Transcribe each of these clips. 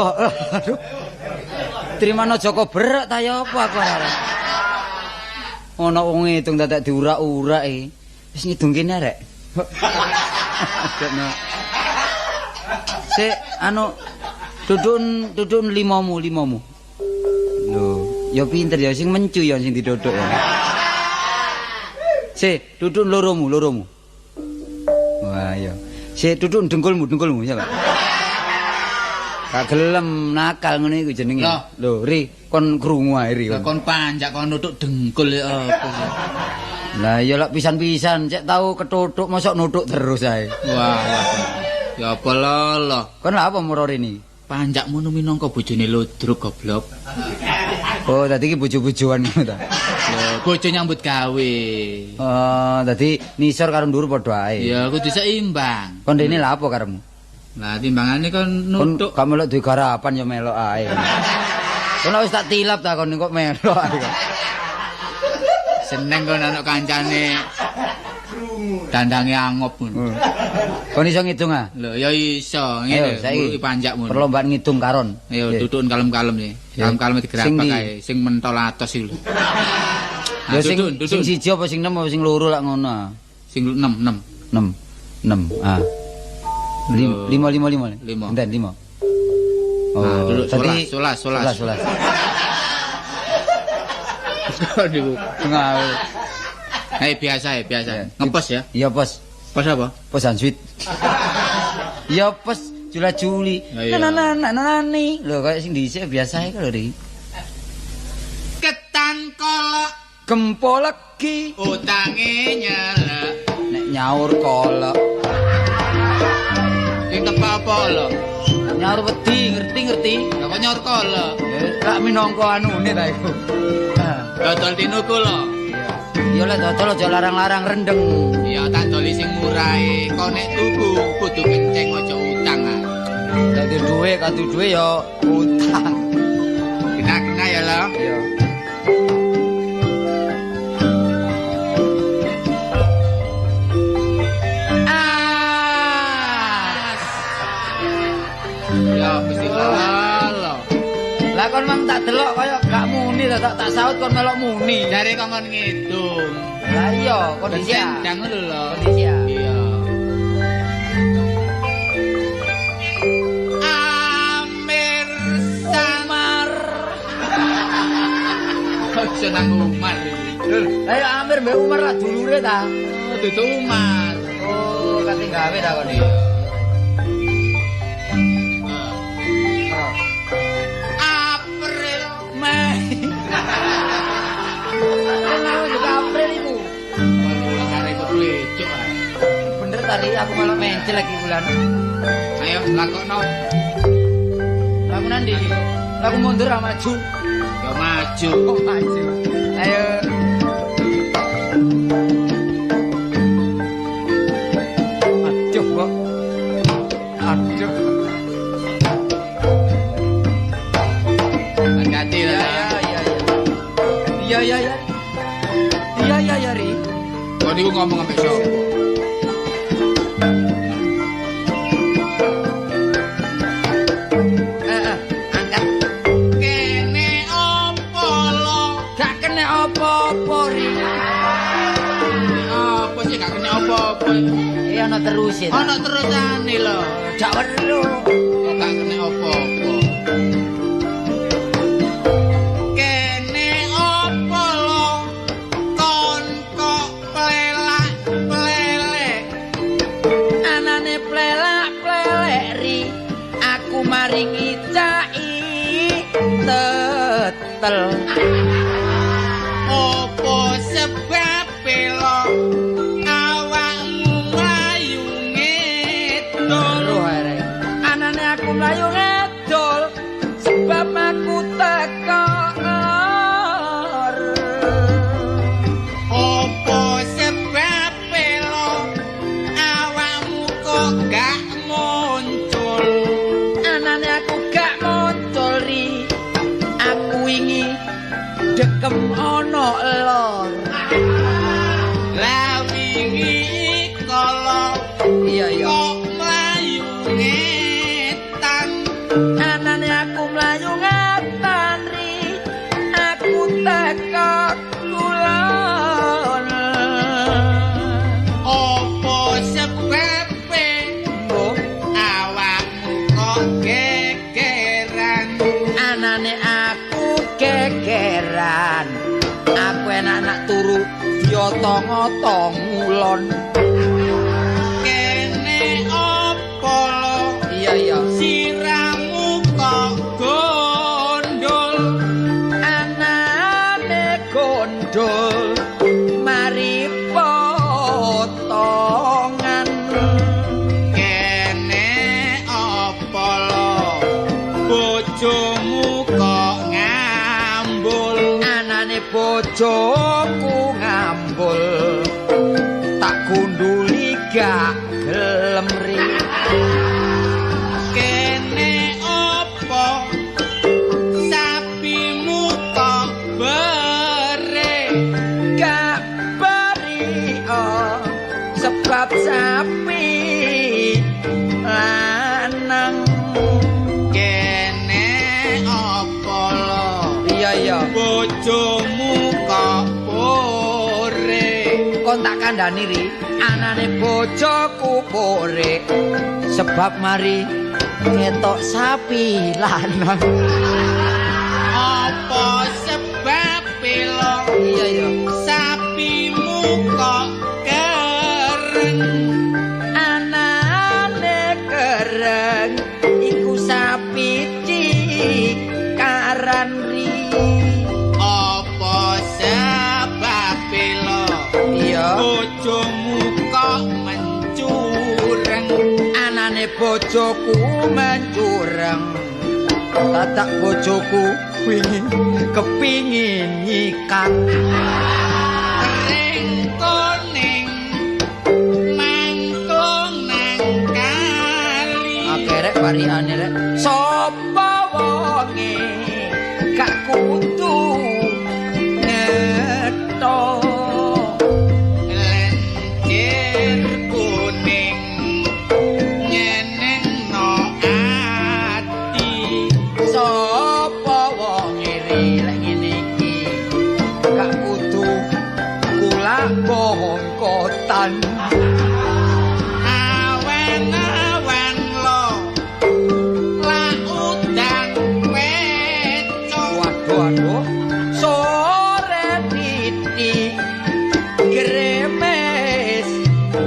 Loh, aduh. Trimana Joko berak ta ya apa aku arek. Ana wong ngitung dadak diurak-urak iki. Wis ngidung kene arek. Sik anu dudun limomu. Lho, ya pinter ya sing mencu ya sing didodok ya. Sik dudun loromu. Wah ya. Sik dudun dengkulmu siapa? Gak gelem nakal ngene iku jenenge. Lho, Ri, kon krungu ae Ri. Kon panjak kon nutuk dengkul ya apa sih? Lah ya lak pisan-pisan cek tau ketutuk mosok nutuk terus ae. Wah. Ya apa lho. Kon lha apa moro rene? Panjakmu minangka bojone Ludruk goblok. Oh, dadi iki bojo-bojoan ngono ta. Bojo nyambut gawe. Oh, dadi nisor karo ndur padha ae. Ya kudu seimbang. Kon rene lha apa karemu? Nah, timbangane kon nutuk. Kon melok duwe garapan ya melok ae. Kon wis tak tilap ta kon kok melok ae. Seneng kon anak kancane. Dandange angop ngono. Kon iso ngitung ah? Lho, ya iso. Ngene iki panjakmu. Perlombaan ngitung karon. Ya tutukun kalem-kalem iki. Kalem-kalem digerapak ae. Sing mentol atos iki lho. Ya sing siji apa sing 6 apa sing loro lak ngono. Sing 6. 6. Ah. 5. Enten 5. Oh, tadi 11. Aduh, ngawur. Biasa. Ngepos ya? Iya, Pos. Pos apa? Pos Hanswit. Iya, Pos Jula-juli. Nani. Lho, kayak sing dhisik biasa ae lho, Ri. Ketan kolok Gempo legi. Utange nyelek. Nek nyaur kolok. Sing tepak apa lho? Nyaur wedi, ngerti. Lah kok nyaur kolok? Lak minangka anune ta iku. Dodol tinuku lho. Ya lek dodol aja larang-larang rendeng. Ya tak doli sing murahe. Kok nek tuku kudu kenceng aja utang ah. Dadi duwe ya utang. Kena ya lho. Iya. Ya mesti lho. Lah kon mang tak delok kaya gak muni to tak saut kon melok muni. Jare kon ngidung. Lah iya kondisi ndang ngono lho. Kondisi. Iya. Amir Samar. Aja nang Umar. Ayo Amir mbek Umar lah dulure ta. Oh, dudu Umar. Oh, kate gawe ta kon. April, Mei. Kenapa juga April iku? Bulan hari kepelecuk ah. Bener tadi aku malah mencel lagi bulan. Ayo lakokno. Lagu nanti. Lagu mundur ah maju. Ya maju. Oh, maju. Ayo. Aduh kok. Aduh. Hati-hati lah. Iya, Ri. Kok niku ngomong ambek sapa? Angkat. Kene opo lo? Gak kena apa-apa, Ri. Apa sih gak kene apa-apa? Iya ana terus ya. Ana terusane lho. Gak perlu. Kok gak kene apa-apa? Kene opo lo? Kon kok plelak-plelek. Anane plelak-plelek Ri. Aku maringi cai tetel. Opo sebab lo? Awakmu mlayu ngedol. Anane aku mlayu ngedol sebab aku teko. Opo sebab lo? Awakmu kok gak muncul. Anane aku gak muncul Ri. Aku wingi dekem kok gegeran anane aku gegeran aku enak-enak turu diotong-otong ngulon kene opo lo iya siramu kok gondol anane gondol mari potongan kene opo lo bojomu kok ngambul anane bojoku ngambul tak gunduli gak gelem ri kene opo sapimu kok bere gak beri sebab sapi lanang kene opo lo iya bojomu kok pore kon tak kandhani ri anane bojoku pore sebab mari ketok sapi lanang apa sebab lo iya sapimu kok keren anane kereng iku sapi cikaran ri apa sebab lo iya bojomu kok mencureng anane bojoku mencureng tatak bojoku kepingin nyikang kering kuning mangkung nang kali akerek variane rek sapa wonge gak kudu ngetok lenjer kuning nyeneng no ati sapa wonge lek ngene iki gak kudu kula bongkotan awan-awan lo la udan weco waduh sore titik gremes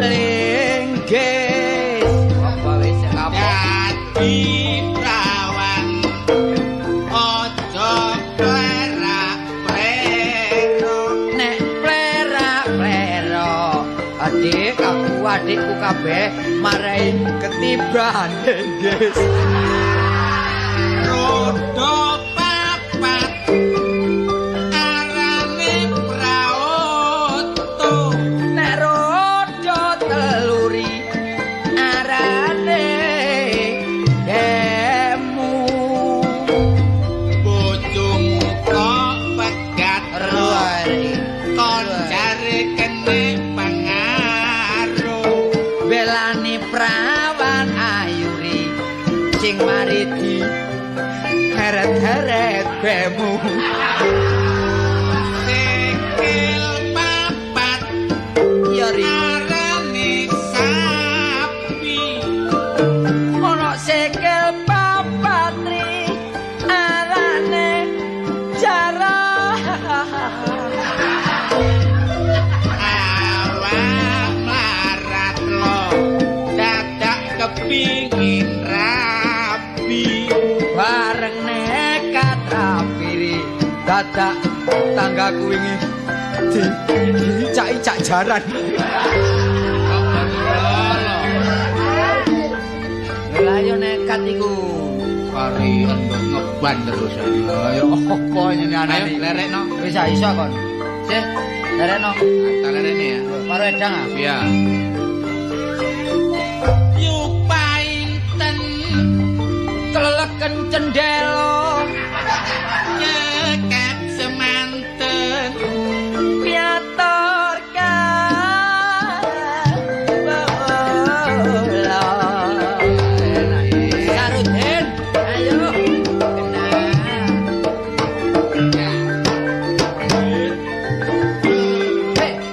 lengges apa wis kapok dadi prawan ojo plerak-plero nek plerak-plero adik aku adikku kabeh marai ketiban guys rodo papat arane praoto nek rodo teluri arane demu bojomu kok pegat ruari koncare kene pengaruh belani prawan ayuri sing mari di heret-heret bemu sikil papat ya ri arane sapi ono sikil papat ri arane jarah awak melarat lo dadak kepingin rapi bareng nekat rapiri dadak tanggaku wingi dicak-icak jaran lha yo nekat iku kari endok ngeban terus ayo apa ini ayo anane lerekno bisa iso kon sih lerekno tak lerene ya karo edang ah iya yupainten keleleken cendelo nyekap semanten piatorkan bola Sarudin ayo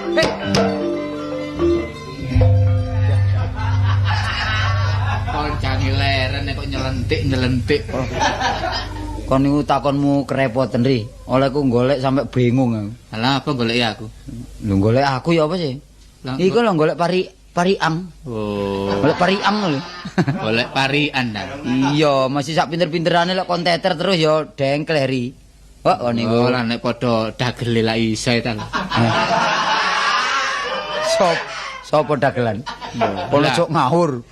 hei koncane ler jarane kok nyelentik. Kon niku takonmu kerepoten ri. Olehku golek sampe bingung aku. Alah apa golek ya aku? Lho golek aku ya apa sih? Iku lho golek pariang. Oh, Golek pariang lho. golek parian dah. Iya, masih sak pinter-pinterane lek kon teter terus ya dengkel ri. Kok niku. Oh, lah nek padha dagel lak iso ta. Sopo dagelan? Kon ojo ngawur.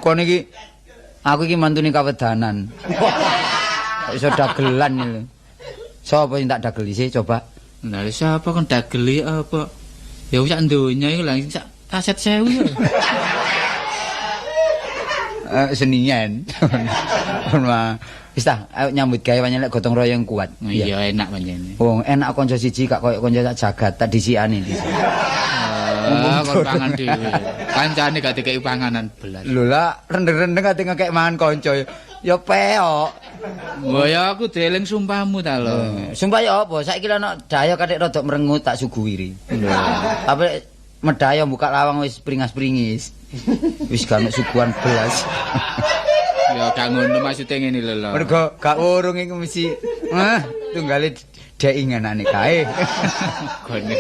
Kon iki aku iki mantune kawedanan. Kok iso dagelan iki. Sopo sing tak dageli sih coba? Lah siapa kon dageli apa? Ya wis sak donya iku langsung sak aset 1000. Senian. Wis ta, ayo nyambut gawe pancen lek gotong royong kuat. Iya enak pancen. Wong enak kanca siji gak koyo kanca sak jagat tak disikane dhisik. Kon pangan dhewe. Kancane gak dikeki panganan belas. Lho lah rendeng-rendeng ate ngekek mangan kanca ya peok. Oh ya aku dieling sumpahmu ta lho. Sumpah ya apa? Saiki lek ana daya kathik rada merengut tak suguhi ri. Tapi medaya buka lawang wis pringas-pringis. Wis gak ono suguhan belas. Ya gak ngono maksude ngene lho lho. Mergo gak urung iku mesti tunggale deinganane kae. Gone.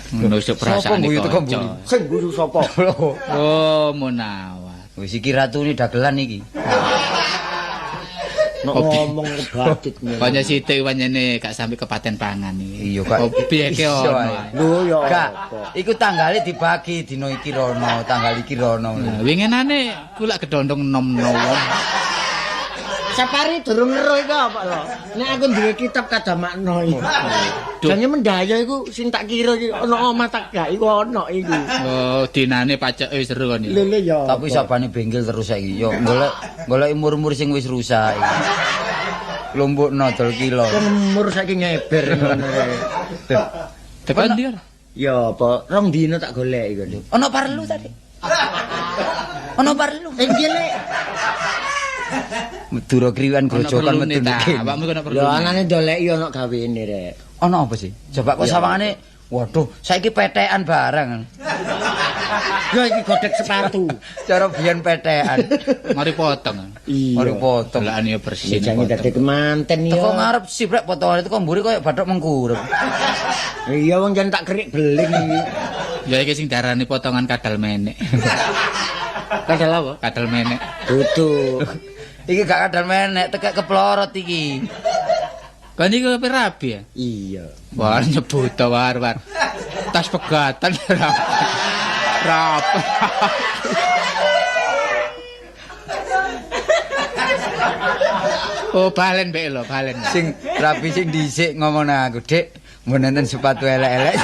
Ngono seprasane kok. Sing guyu sapa? Oh, Munawar. Wis iki ratune dagelan iki. Nek ngomong kebatit. Kaya sithik pancene gak sampe kepaten pangan iki. Iya, Kak. Obyeke ono. Lho ya. Gak, iku tanggale dibagi dina iki rono, tanggal iki rono. Winginane kula gedondong nom-nom. Sapari durung ngero iku apa lho. Nek aku duwe kitab kadamakno iki. Jane mendaya iku sing tak kira iki ana omah tak gak iku ana iku. Oh, dinane paceke seru kon iki. Lho ya. Tapi sabane bengkel terus saiki. Yo golek umur-umur sing wis rusak iki. Lombokno dol kilo. Umur saiki ngeber ngono. Tekan dia. Ya apa, 2 dina tak golek iku. Ono parlu tadi. Ono parlu. Ngene. Medura kriwan grojokan metu niki. Awakmu kena perlu. Lho anane ndoleki ana gawene rek. Ono apa sih? Coba kok sawangane waduh, saiki petekan barang. Ya iki godhek sepatu. Cara biyen petekan. Mari potong. Mari potong. Delane bersih. Jangan dadi kemanten ya. Teko ngarep sibrek potongane teko mburi koyo bathok mengkurep. Iya wong jan tak kerik beling iki. Ya iki sing darane potongan kadal menek. Kadal apa? Kadal menek. Dudu. Iki gak kadal menek, tekek keplorot iki. Kan iki kepe rabi ya? Iya. Wah nyebut war-war. Tas pegatan rapi. Oh balen mbek lho, balen. Sing rapi sing dhisik ngomong nang aku, Dik, mun nenten sepatu elek-elek.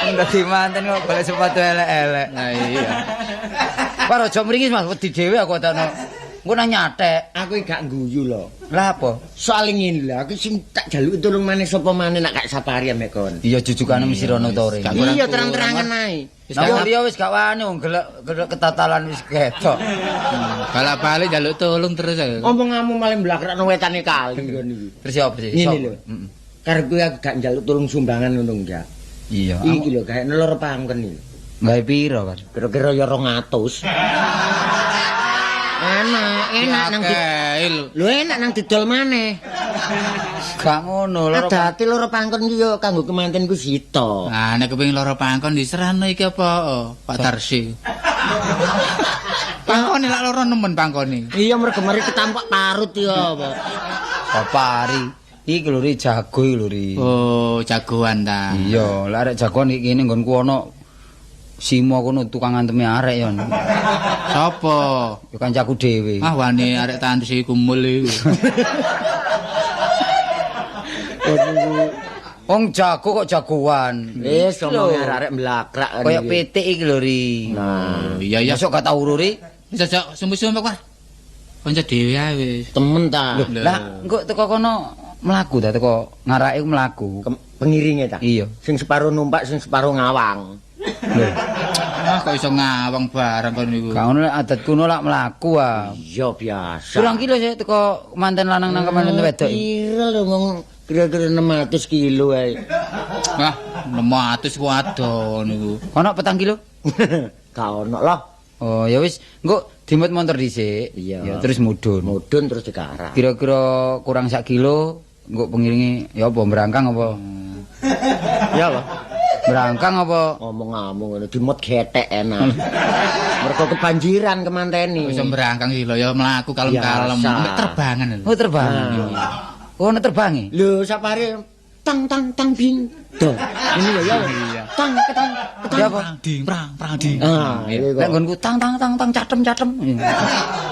Dadi manten kok golek sepatu elek-elek. Nah iya. Pak aja mringis Mas, wedi dhewe aku takno. Engko nang nyatek. Aku gak guyu lho. Lah apa? Soal ngene lho, aku sing tak jaluk tulung maneh sapa maneh nak gak sapari ambek kon. Iya jujukane mesti rono to re. Iya terang-terangan ae. Nah, dia wis gak wani wong gelek ketatalan wis ketok. Balak-balik njaluk tolong terus aku. Omonganmu malah mblakrakno wetane kali kon iki. Terus apa sih? Ngene lho. Karep kowe aku gak njaluk tulung sumbangan ngono enggak. Iya. Iki lho gawe loro pangken iki. Gawe piro, Mas? Kira-kira ya 200. Enak nang lho enak nang didol maneh. Gak ngono lho. Adate loro pangkon iki yo kanggo kemantenku sito. Nah nek kepengin loro pangkon diserahno iki apa? Pak Tarsi. Pangkone lak loro nemen pangkone. Iya mergo mari ketampak parut ya apa. Papari. Iki lho ri jago iki lho ri. Oh, jagoan ta. Iya, lek arek jagoan iki ngene nggonku ana Simo kono tukang anteme arek ya. Sopo? Ya kancaku dhewe. Ah wani arek tandesi kumul iku. Wong jago kok jagoan. Wis omong arek mlakrak. Kayak pitik iki lho ri. Nah, iya ya. Masuk gak tau uri. Jajak sumpah-sumpah Pak. Kanca dhewe ae wis. Temen ta. Lah, engko teko kono mlaku ta teko ngarake mlaku. Pengiringe ta? Iya. Sing separuh numpak, sing separuh ngawang. Lho, Ah kok iso ngawang barang kon niku. gak ono adat kuno lak mlaku ah. Iya biasa. Pirang kilo sih teko manten lanang nang kemanten wedok iki? Pira lho ngomong kira-kira 600 kilo ae. Wah, 600 ku ado niku. Ono 4 kilo? Gak ono lah. Oh, ya wis, engko dimut montor dhisik. Iya. Ya terus mudhun. Mudhun terus dikarak. Kira-kira kurang 1 kilo, engko pengiringi ya apa berangkang apa? Ya lho. Berangkang apa? Ngomong-ngomong ngono dimut getek enak. Mergo kebanjiran kemanteni. Wis berangkang iki lho ya mlaku kalem-kalem, Biasa. ambek terbangan lho. Oh, terbang. Oh, ana terbange. Lho sapare tang tang tang bing. Tuh. Ini lho ya. Iya. Tang ketang ketang. Ya apa? Perang di. Ah, Iya. iki Nek kok. nggonku tang catem.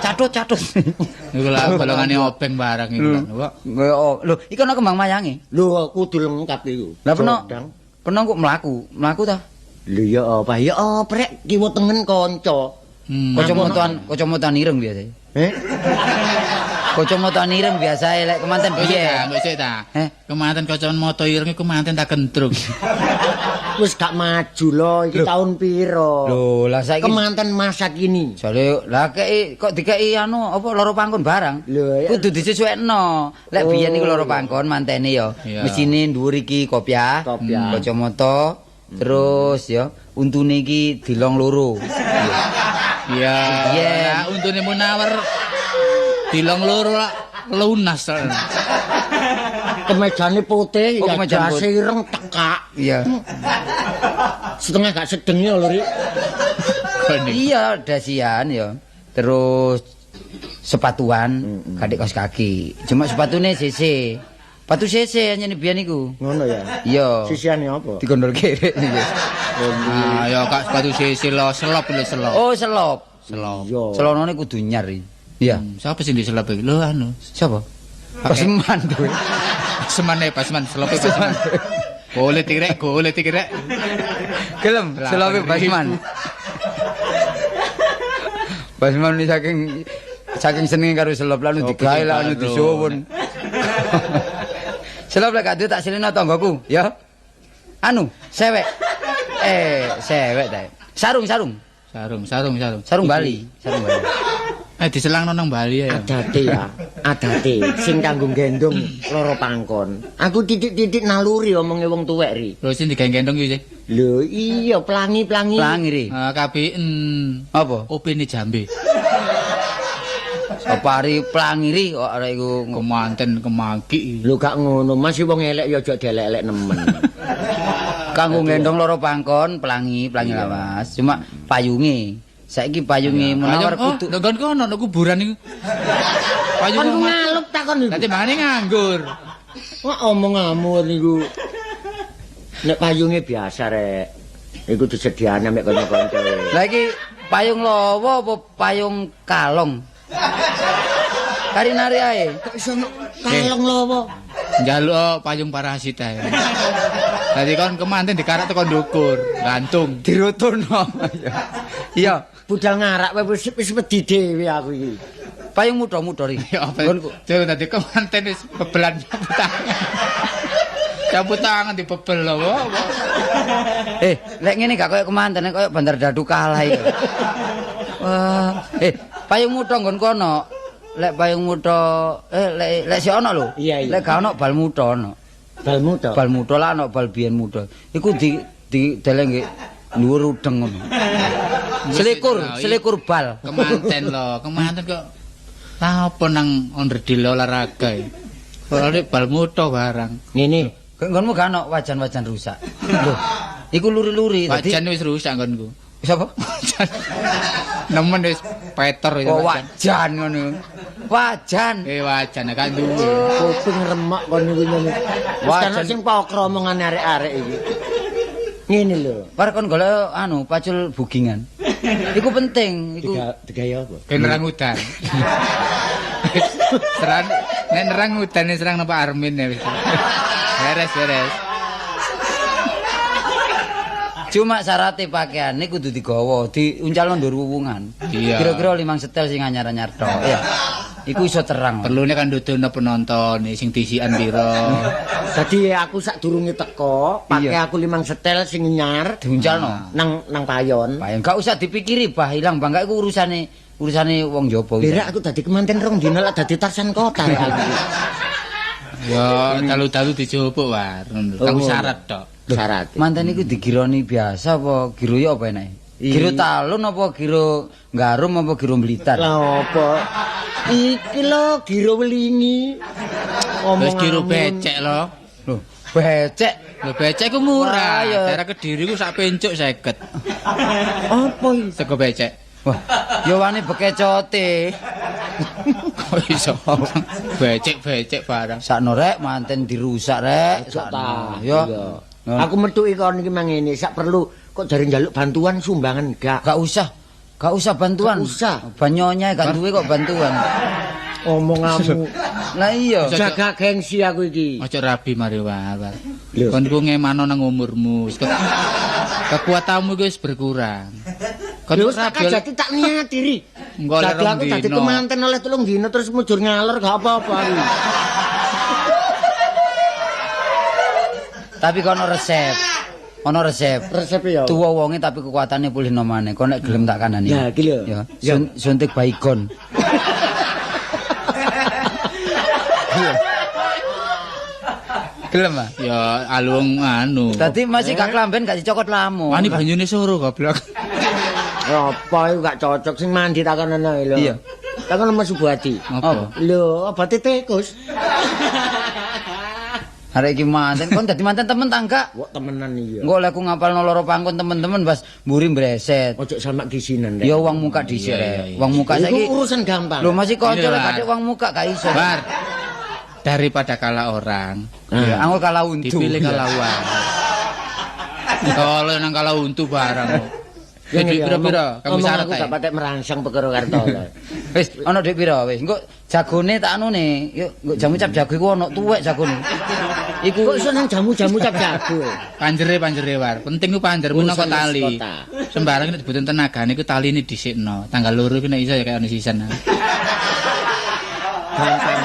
Catut. Iku lah golongane obeng barang iku kan. Kok Lho, iki ana kembang mayange. Lho kudu lengkap iku. Lah peno Jodang. kok mlaku ta? Lho ya apa? Ya oprek kiwa tengen kanca. Kacamataan ireng biasa. Kacamataan ireng biasa lek kemanten piye? Mbok sik ta. Heh? Kemanten kocan moto ireng iku manten tak kendrung. Wis gak maju lho iki tahun piro. Lho, lah saiki Kemanten masa kini. jare lah kok dikeki anu apa loro pangkon barang. Lho, ya. Kudu disesuaikno. Lek biyen iku loro pangkon mantene ya. Iya. Mesine dhuwur iki kopiah, Kopiah. kacamata, terus ya untune iki dilong loro. Iya. Iya. Lah untune Munawar dilong loro lah lunas. Kemejane putih Oh, ya kemejane jase ireng tekak. Iya. Setengah gak sedeng ya lho, Rik. Iya, dasian ya. Terus sepatuan, kadek kaos kaki. Cuma sepatune CC. Sepatu CC nyene biyen iku. Ngono ya. Iya. Sisiane apa? Digondol kere. Ah ya kak sepatu sisil lo selop lho selop. Oh, selop. Selop. Iya. Celonane kudu nyari. Iya. Siapa sing di selop iki? Lho anu. Siapa? Paseman tuh. Pasman selop pasman. Golek tirek. Gelem, selope Basman. Basman ini saking senenge karo selop lan digawe lan anu disuwun. Selop lek gak duwe tak silino tanggoku, ya. Anu, sewek. Sewek ta. Sarung. Sarung Bali. Diselang nang Bali ya. Adate sing kanggo gendong loro pangkon. Aku titik-titik naluri omonge wong tuwek ri. Lho sing digendong iki sih. Lho iya pelangi-pelangi. Pelangi ri. KBN Apa? opini Jambe. Apa ri pelangi ri kok arek iku Kemanten kemaki. Lho gak ngono, masih wong elek ya aja delek-elek nemen. kanggo gendong loro pangkon pelangi lawas. Cuma payunge. Saiki payunge Munawar kudu Nggon kono nang kuburan iku. Kon ngalup takon iku. Dadi mangane nganggur. Wah omong-omong niku. Nek payunge biasa rek. Iku disediane mek kanca-kanca. Lah iki payung lawa apa payung kalong? Kari nari ae. Kok iso kalong lowo. Njaluk payung parasit ae. Dadi kon kemanten dikarak tekan ndukur, gantung. Diruturno. Iya, Budal ngarak wis wedi dhewe aku iki. payung muda-muda ri. Ya apa? Jare dadi kemanten wis bebelan cabut tangan. Cabut tangan dibebel lho. Lek ngene gak koyo kemanten, koyo Bandar Dadu kalah iki. Wah, payung muda nggon kono. Lek payung muda, lek si ono lho. Iya. Lek gak ono bal muda ono. Balmu to. Bal muda lah ono bal biyen muda. Iku di deleng nggih dhuwur udeng ngono. Selikur bal. Kemanten kok apa nang onderdil olahraga iki. Ora bal muto barang. Ngene. Nggonmu gak ono wajan-wajan rusak. Lho, iku luri-luri Wajan wis rusak nggonku. Sapa? Nemen wis petor itu Oh, wajan ngono. Wajan. Wajan kan duwe. Kuping remek kon niku nyene. Wajan sing pokro omongane arek-arek iki. Ngene lho. Par kon golek anu pacul bugingan. Iku penting, iku. Digaya apa? Ke nerang udan. Serang nek nerang udan serang napa Armin ya wis. Beres. Cuma syaratnya pakaian ini kudu digawa, diuncalno ndur wuwungan. Iya. Kira-kira 5 setel sing anyar-anyar tok, ya. Iku iso terang. Perlune kan dudono penonton sing disikan pira. Dadi aku sak durunge teko, pakai aku 5 setel sing nyar Diuncalno. nang payon. Payon gak usah dipikiri bah ilang bangga iku urusane wong jaba. Lha aku dadi kemanten rong dina lak dadi tarsan kota rek aku. Ya, dalu-dalu dijupuk war. Kang syarat tok. Syarat. Manten iku digironi biasa apa giroyo apa enake? Giro Talun apa Giro Garum apa Giro Blitar? Lah apa? Iki lho Giro Welingi. Wis Giro becek lho. Loh, becek. Lho becek ku murah. Wah, ya. Daerah Kediri ku sak pencuk 50. Apa iki? Sego becek. Wah, ya wani bekecote. Kok iso? Becek barang. Sakno rek manten dirusak rek. Cok ta. Yo. Iya. Aku metuki kon iki mang ngene, sak perlu kok jare njaluk bantuan sumbangan gak. Gak usah. Gak usah bantuan. Gak usah. Banyonya gak duwe kok bantuan. Omonganmu. Lah iya. Jaga gengsi aku iki. Ojo rabi mari war. Lho. Kon ku ngemano nang umurmu. Kekuatanmu wis berkurang. Kon Lho tak rabi. jati tak niat diri. Engko oleh Dadi aku dadi dino. kemanten oleh 3 dino terus mujur ngalor gak apa-apa aku. Tapi kono resep. Ono resep. Resep ya. Tuwa wonge tapi kekuatannya pulih no maneh. Kok nek gelem tak kanani. Ya, iki lho. Ya, suntik baygon. Gelem ah. Ya alung anu. Dadi masih gak klamben gak dicokot lamu. Wani banyune suruh goblok. Apa iku gak cocok sing mandi takonan ae lho. Iya. Takon Mas Subadi. Apa? Lho, obate tikus. Arek iki manten kon dadi manten temen tangga. Kok temenan iya. Engko oleh aku ngapalno loro pangkon temen-temen pas mburi mbreset. Ojo sama kisinan rek. Ya wong muka dhisik Iya, rek. iya, iya. Wong muka Iku saiki urusan gampang. lho masih kanca Ini, lek Bar. kadek wong muka gak iso. Bar. Daripada kalah orang, Ya, anggo kalah untu. dipilih kalah uang. Kalau nang kalah untu barang. Jadi pira-pira kamu syarat aku ae. gak patek merangsang perkara karto. Wis, ana dhek pira wis. Engko jagone tak anune, yuk engko jamu cap jago iku ana tuwek jagone. Kok Iku iso nang jamu-jamu cap jago. Panjere war. Penting ku panjermu nang Urusan tali. wis kota. Sembarang nek dibutuhin tenagane ku taline dhisikno. Tanggal 2 ku nek iso ya kaya ono season. Gampang.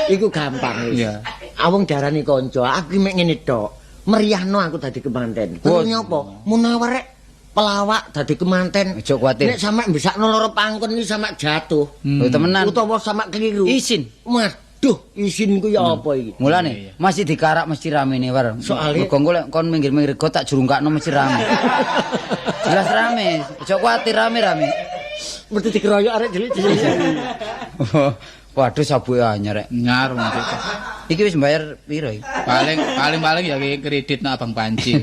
Iku gampang wis. Iya. Awong darani kanca, aku mek ngene tok. Meriahno aku dadi kemanten. Kuwi apa? Munawar rek pelawak dadi kemanten. Ojo kuwatir. Nek sampe mbesakno loro pangkon iki sampe jatuh. lho temenan. Utawa sampe keliru. Isin. Waduh, isin ku ya apa iki? Mulane masih dikarak mesti ramene war. Soale- Mergo engko lek kon minggir-minggir got tak jurungkakno mesti rame. Jelas rame. Ojo kuwatir rame-rame. Mesti dikeroyok arek jelik-jelik. Waduh sabuke anyar rek. Ngarung gitu. Iki wis mbayar piro iki? Paling ya kredit nang Abang Panci.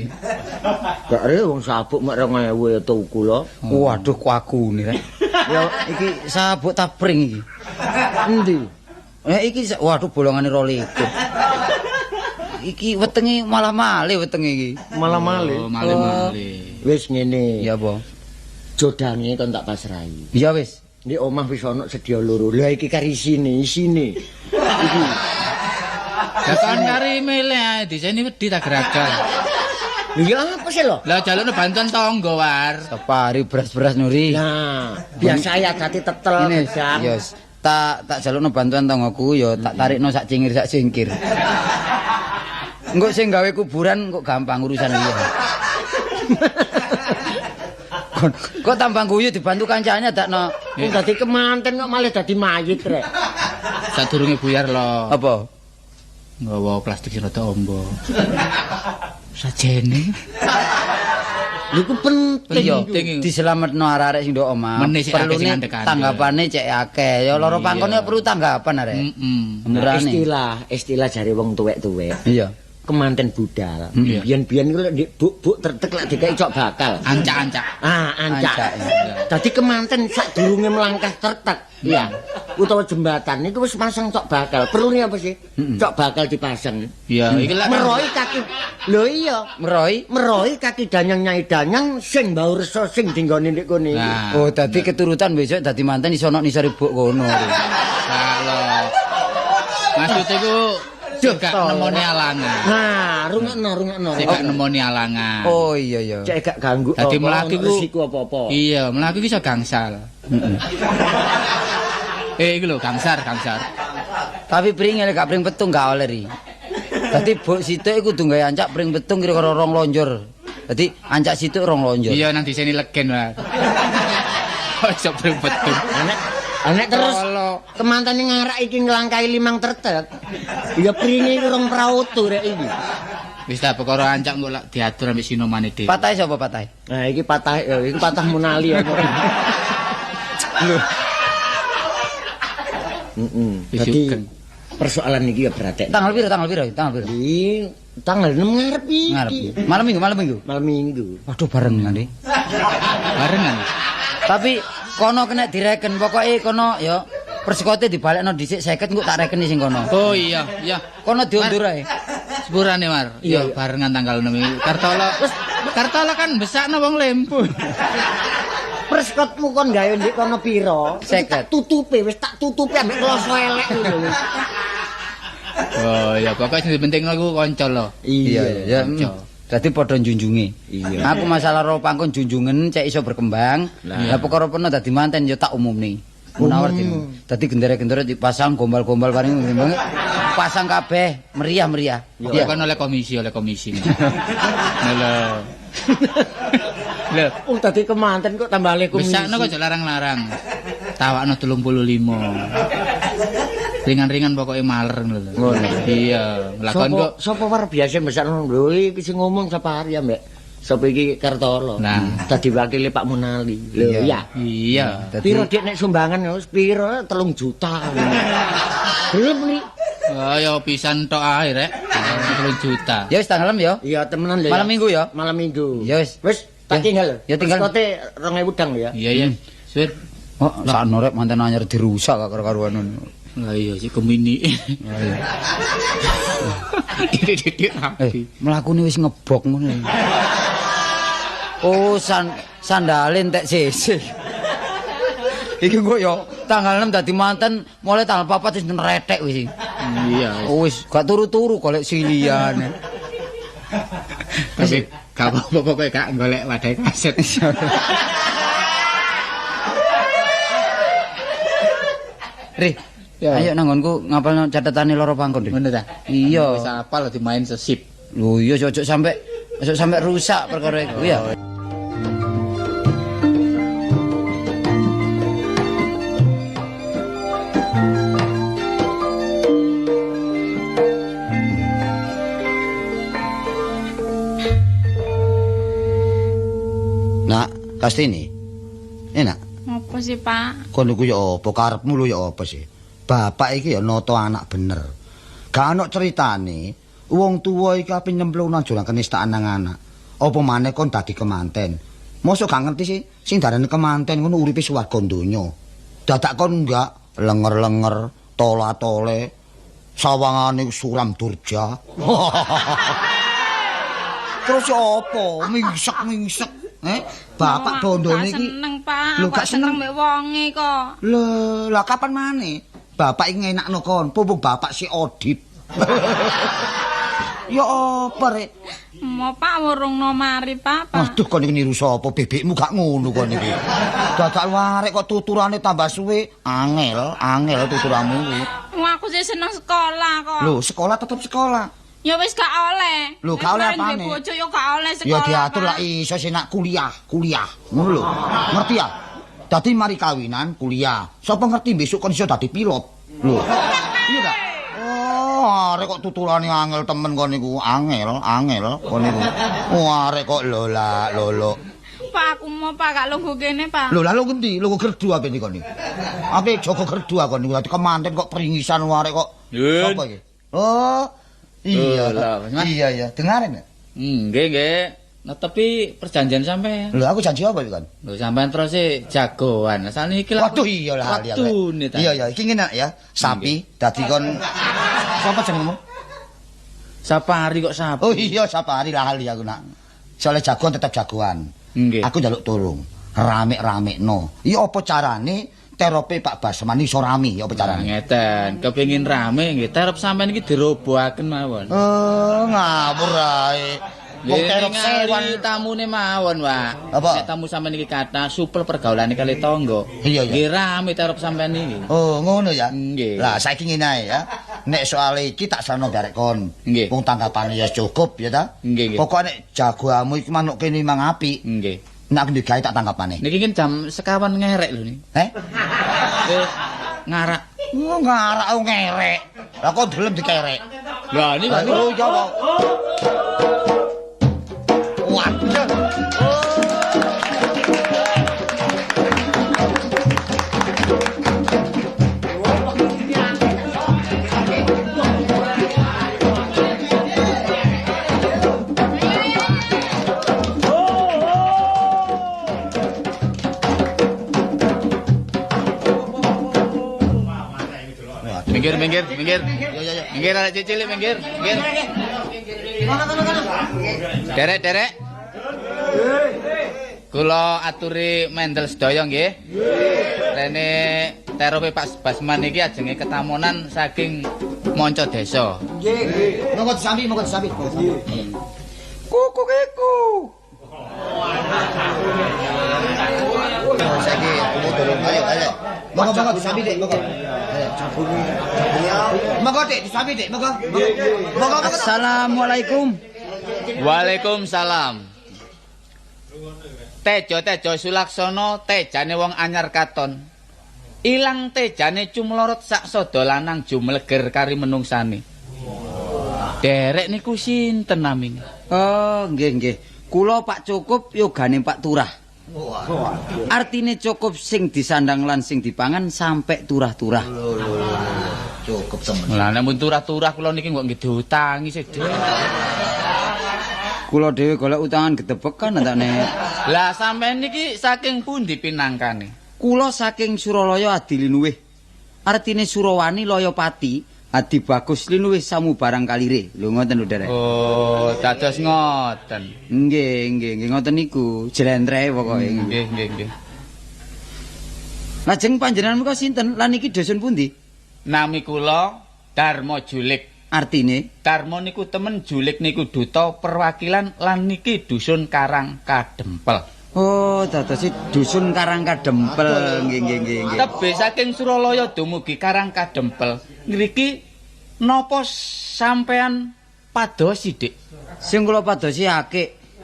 Gak re wong sabuk mek 2000 ya tuku lho. Waduh kuakune rek. Ya iki sabuk tapring iki. Endi? Iki waduh bolongane 2 liter. Iki wetenge malah malih wetenge iki. Malah malih. Oh, malih-malih. Wis ngene. Ya apa? Jodange kon tak pasrahi. Ya wis. Di omah wis ana sedia loro. Lah iki kari isine. Iki. Lah kan kari milih ae diseni wedi tak gerakan. Lho ya apa sih lho? Lah jalukno bantuan tangga war. Separi beras-beras Nuri. Nah, biasa ya dadi tetel Ini gedang. yes. Tak jalukno bantuan tanggoku ya tak tarikno sak cingkir. Engko sing gawe kuburan kok gampang urusan iki. Kok tambang guyu dibantu kancane dakno. Wong dadi kemanten kok malah dadi mayit rek. Sadurunge buyar lo. Apa? Nggawa plastik sing rada ombo. Sajene. Lha iku penting. Iya, Penting. diselametno arek-arek sing ndok omah. Meneh sik akeh sing Perlune andekane. tanggapane cek akeh. Ya loro Iya. pangkone perlu tanggapan arek. Murane. Istilah jare wong tuwek-tuwek. Iya. Kemanten budal. Iya. Biyen-biyen iku lek buk-buk tertek lek dikai cok bakal. Ancak-ancak. Ancak. Ancak, Dadi kemanten sadurunge melangkah tertek. Iya. Utawa jembatan itu wis masang cok bakal. Perlune apa sih? Cok bakal dipasang. Iya, iki lek Meroi kaki. Lho iya. Meroi. Kaki danyang nyai danyang sing mbau resa sing dinggone ndek kene iki. Nah, Oh, dadi keturutan besok dadi manten iso ono nisari buk kono. kalau maksud iku gak nemoni alangan. Nah, rungokno. Sik gak nemoni alangan. Oh iya iya. Cek gak ganggu Dadi apa, mlaku ono ku resiko apa-apa. Iya, mlaku iki iso gangsal. Iki lho gangsar. Tapi pring lek gak pring petung gak oleh ri. Dadi buk situk iku kudu gawe ancak pring petung kira-kira 2 lonjor. Dadi ancak situk 2 lonjor. Iya nang diseni legen wae. Kok iso pring petung. Nek terus Kalau kemantane ngarak iki nglangkai 5 tertek. Ya pringe iki 2 prautu rek iki. Wis ta perkara ancak engko lak diatur ambek sinomane dhewe. Patahe sapa patahe? Nah, iki patah Munali apa. Lho. Jadi persoalan iki ya berat. Tanggal piro? Iki tanggal 6 ngarep iki. Ngarep. Malam Minggu. Malam Minggu. Waduh barengan iki. Barengan. Tapi kono kena direken pokoke kono ya persekote dibalekno dhisik 50 engko tak rekeni sing kono. Oh iya. Kono diundur ae. Sepurane Mar. Iya. Ya barengan tanggal 6 iki. Kartola kan besakno wong Lempu. Persekotmu kon gawe ndek kono piro? 50. Wis tak tutupi ambek kloso elek lho. Oh ya pokoknya sing penting aku kanca lho. Iya. Dadi padha njunjunge. Iya. Aku masalah ro pangkon junjungen cek iso berkembang. Lah perkara peno dadi manten ya tak umumne. Munawar dadi gendere-gendere dipasang gombal-gombal paring pasang kabeh meriah-meriah. Ya kan oleh komisi. Lho. Oh tadi kemanten kok tambah le komisi. Besakno kok larang-larang. Tawakno 35. Ringan-ringan pokoknya maler lho. Iya, lakon kok sapa war biasa besakno lho iki sing ngomong sapa hari ya, Mbak. Sapa iki Kartolo. Nah, dadi wakile Pak Munali. Lho iya. Iya. Piro dik nek sumbangan ya piro 3 juta. Belum nih. Oh ya pisan tok ae rek. 3 juta. Ya wis tanggal 6 ya. Iya temenan lho. Malam Minggu ya. Malam Minggu. Ya wis. Wis tak tinggal. Ya tinggal. Kote 2000 dang ya. Iya. Suwir. Oh, sakno rek manten anyar dirusak karo karuan. Lah iya sik Gemini. Didik rapi. Mlakune wis ngebok ngono. Oh, sandale entek sisih. Iki kok ya tanggal 6 dadi manten, mulai tanggal 4 wis neretek wis. Iya. Oh wis gak turu-turu golek silian. Tapi gak apa-apa pokoke gak golek wadai kaset. Rih, ayo nanggonku ngapalno catetane loro pangkon, Dik. Ngono ta? Iya. Wis apal dimain sesip. Lho iya ojo sampe rusak perkara iku ya. Nak, Kastini. Enak. Apa sih, Pak? Kono ku ya apa karepmu lho ya apa sih? Bapak iki ya nata anak bener. Gak ana critane wong tuwa iki ape nyemplungna jurang kenistaan nang anak. Apa maneh kon dadi kemanten. Mosok gak ngerti sih sing darane kemanten ngono uripe swarga donya. Dadak kon enggak lenger-lenger, tola-tole, sawangane suram durja. Terus apa? Mingsek. Bapak bondone iki seneng, Pak. Lho gak seneng mek wonge kok. Lho, lah kapan maneh? Bapak iki ngenakno kon, pumpung bapak si Odip. Ya apa rek? Mau Pak wurungno mari, Pak. Aduh kon iki niru sapa? Bebekmu gak ngono kon iki. Dadak warek kok tuturane tambah suwe. Angel tuturamu iki. Aku sih seneng sekolah kok. Lho, sekolah tetep sekolah. Ya wis gak oleh. Lho, gak oleh apane? Bojo ya gak oleh sekolah. Ya diatur Pak. lah iso senak kuliah. Ngono lho. Ngerti ya? Dadi mari kawinan kuliah. Sapa ngerti besok kon iso dadi pilot. Lho. Iya gak? Oh, arek kok tuturane angel temen kon niku. Angel kon niku. Oh, arek kok lolo. Pak aku mau Pak gak lungguh kene, Pak. Lho, lah lho ngendi? Lungguh gerdu ape niku kon niku. Ape jaga gerdu kon niku dadi kemanten kok peringisan arek kok. Sapa iki? Oh, iya lah, iya. Dengarin ya? Nggih. Nah, tapi perjanjian sampean. Lho, aku janji apa iki kan? Lho sampean terus jagoan. Asane iki lak. Waduh iya lah. Iya, iki ngene ya. Sapi dadi kon sapa jenengmu? Sapari kok sapi. Oh iya, Sapari lah ali aku nak. Soale jagoan tetep jagoan. Nggih. Aku njaluk tulung. Rame-ramekno. Iya apa carane terope Pak Basmani iso rame ya apa carane? Ngeten, kepengin rame nggih terop sampean iki dirobohaken mawon. Oh, ngawur ae. Wong terop sewan tamune mawon, Pak. Apa? Nek tamu sampean iki kathah supel pergaulane kali tangga. Iya. Nggih rame terop sampean iki. Oh, ngono ya. Nggih. Lah saiki ngene ae ya. Nek soal iki tak sarno garek kon. Nggih. Wong tanggapane ya cukup ya ta? Nggih. Pokoke nek jagoamu iki manuk kene mang apik. Nggih. Nek ndek gawe tak tanggapane. Niki kan jam sekawan ngerek lho nih. Heh? Ngarak. Ngarak ngerek. Lah kok delem dikerek. Lah ini kan. Oh ya. Waduh. Minggir. Minggir arek cilik minggir. Derek. Kula aturi mendel sedaya nggih. Rene terope Pak Basman iki ajenge ketamunan saking manca desa. Nggih. Monggo disambi. Kuku. Saiki turun ayo. Monggo disambi Dik, monggo. Monggo Dik, disambi Dik, monggo. Assalamualaikum. Waalaikumsalam. Tejo Sulaksono tejane wong anyar katon. Ilang tejane cumlorot sak sada lanang jumleger kari menungsane. Derek niku sinten namine? Oh, nggih. Kula Pak Cukup yogane Pak Turah. Artine cukup sing disandang lan sing dipangan sampai turah-turah. Cukup temen. Lah nek mun turah-turah kula niki kok nggih diutangi sik, Dik. Kula dhewe golek utangan gedebekan antane. Lah sampean niki saking pundi pinangkane? Kula saking Suralaya Adilinuwih. Artine Surawani Loyopati, Adi Bagus Linuwih samubarang kalire. Lho ngoten lho, Derek. Oh, dados ngoten. Nggih, ngoten niku. Jlentreh pokoke. Nggih. Lajeng panjenengan menika sinten? Lan niki dusun pundi? Nami kula Darmo Julik. Artine Darmo niku temen, Julik niku duta perwakilan lan niki dusun Karang Kadempel. Oh, dados dusun Karang Kadempel. Nggih. Tebe saking Suralaya dumugi Karang Kadempel. Ngriki napa sampean padosi, Dik? Sing kula padosi akik.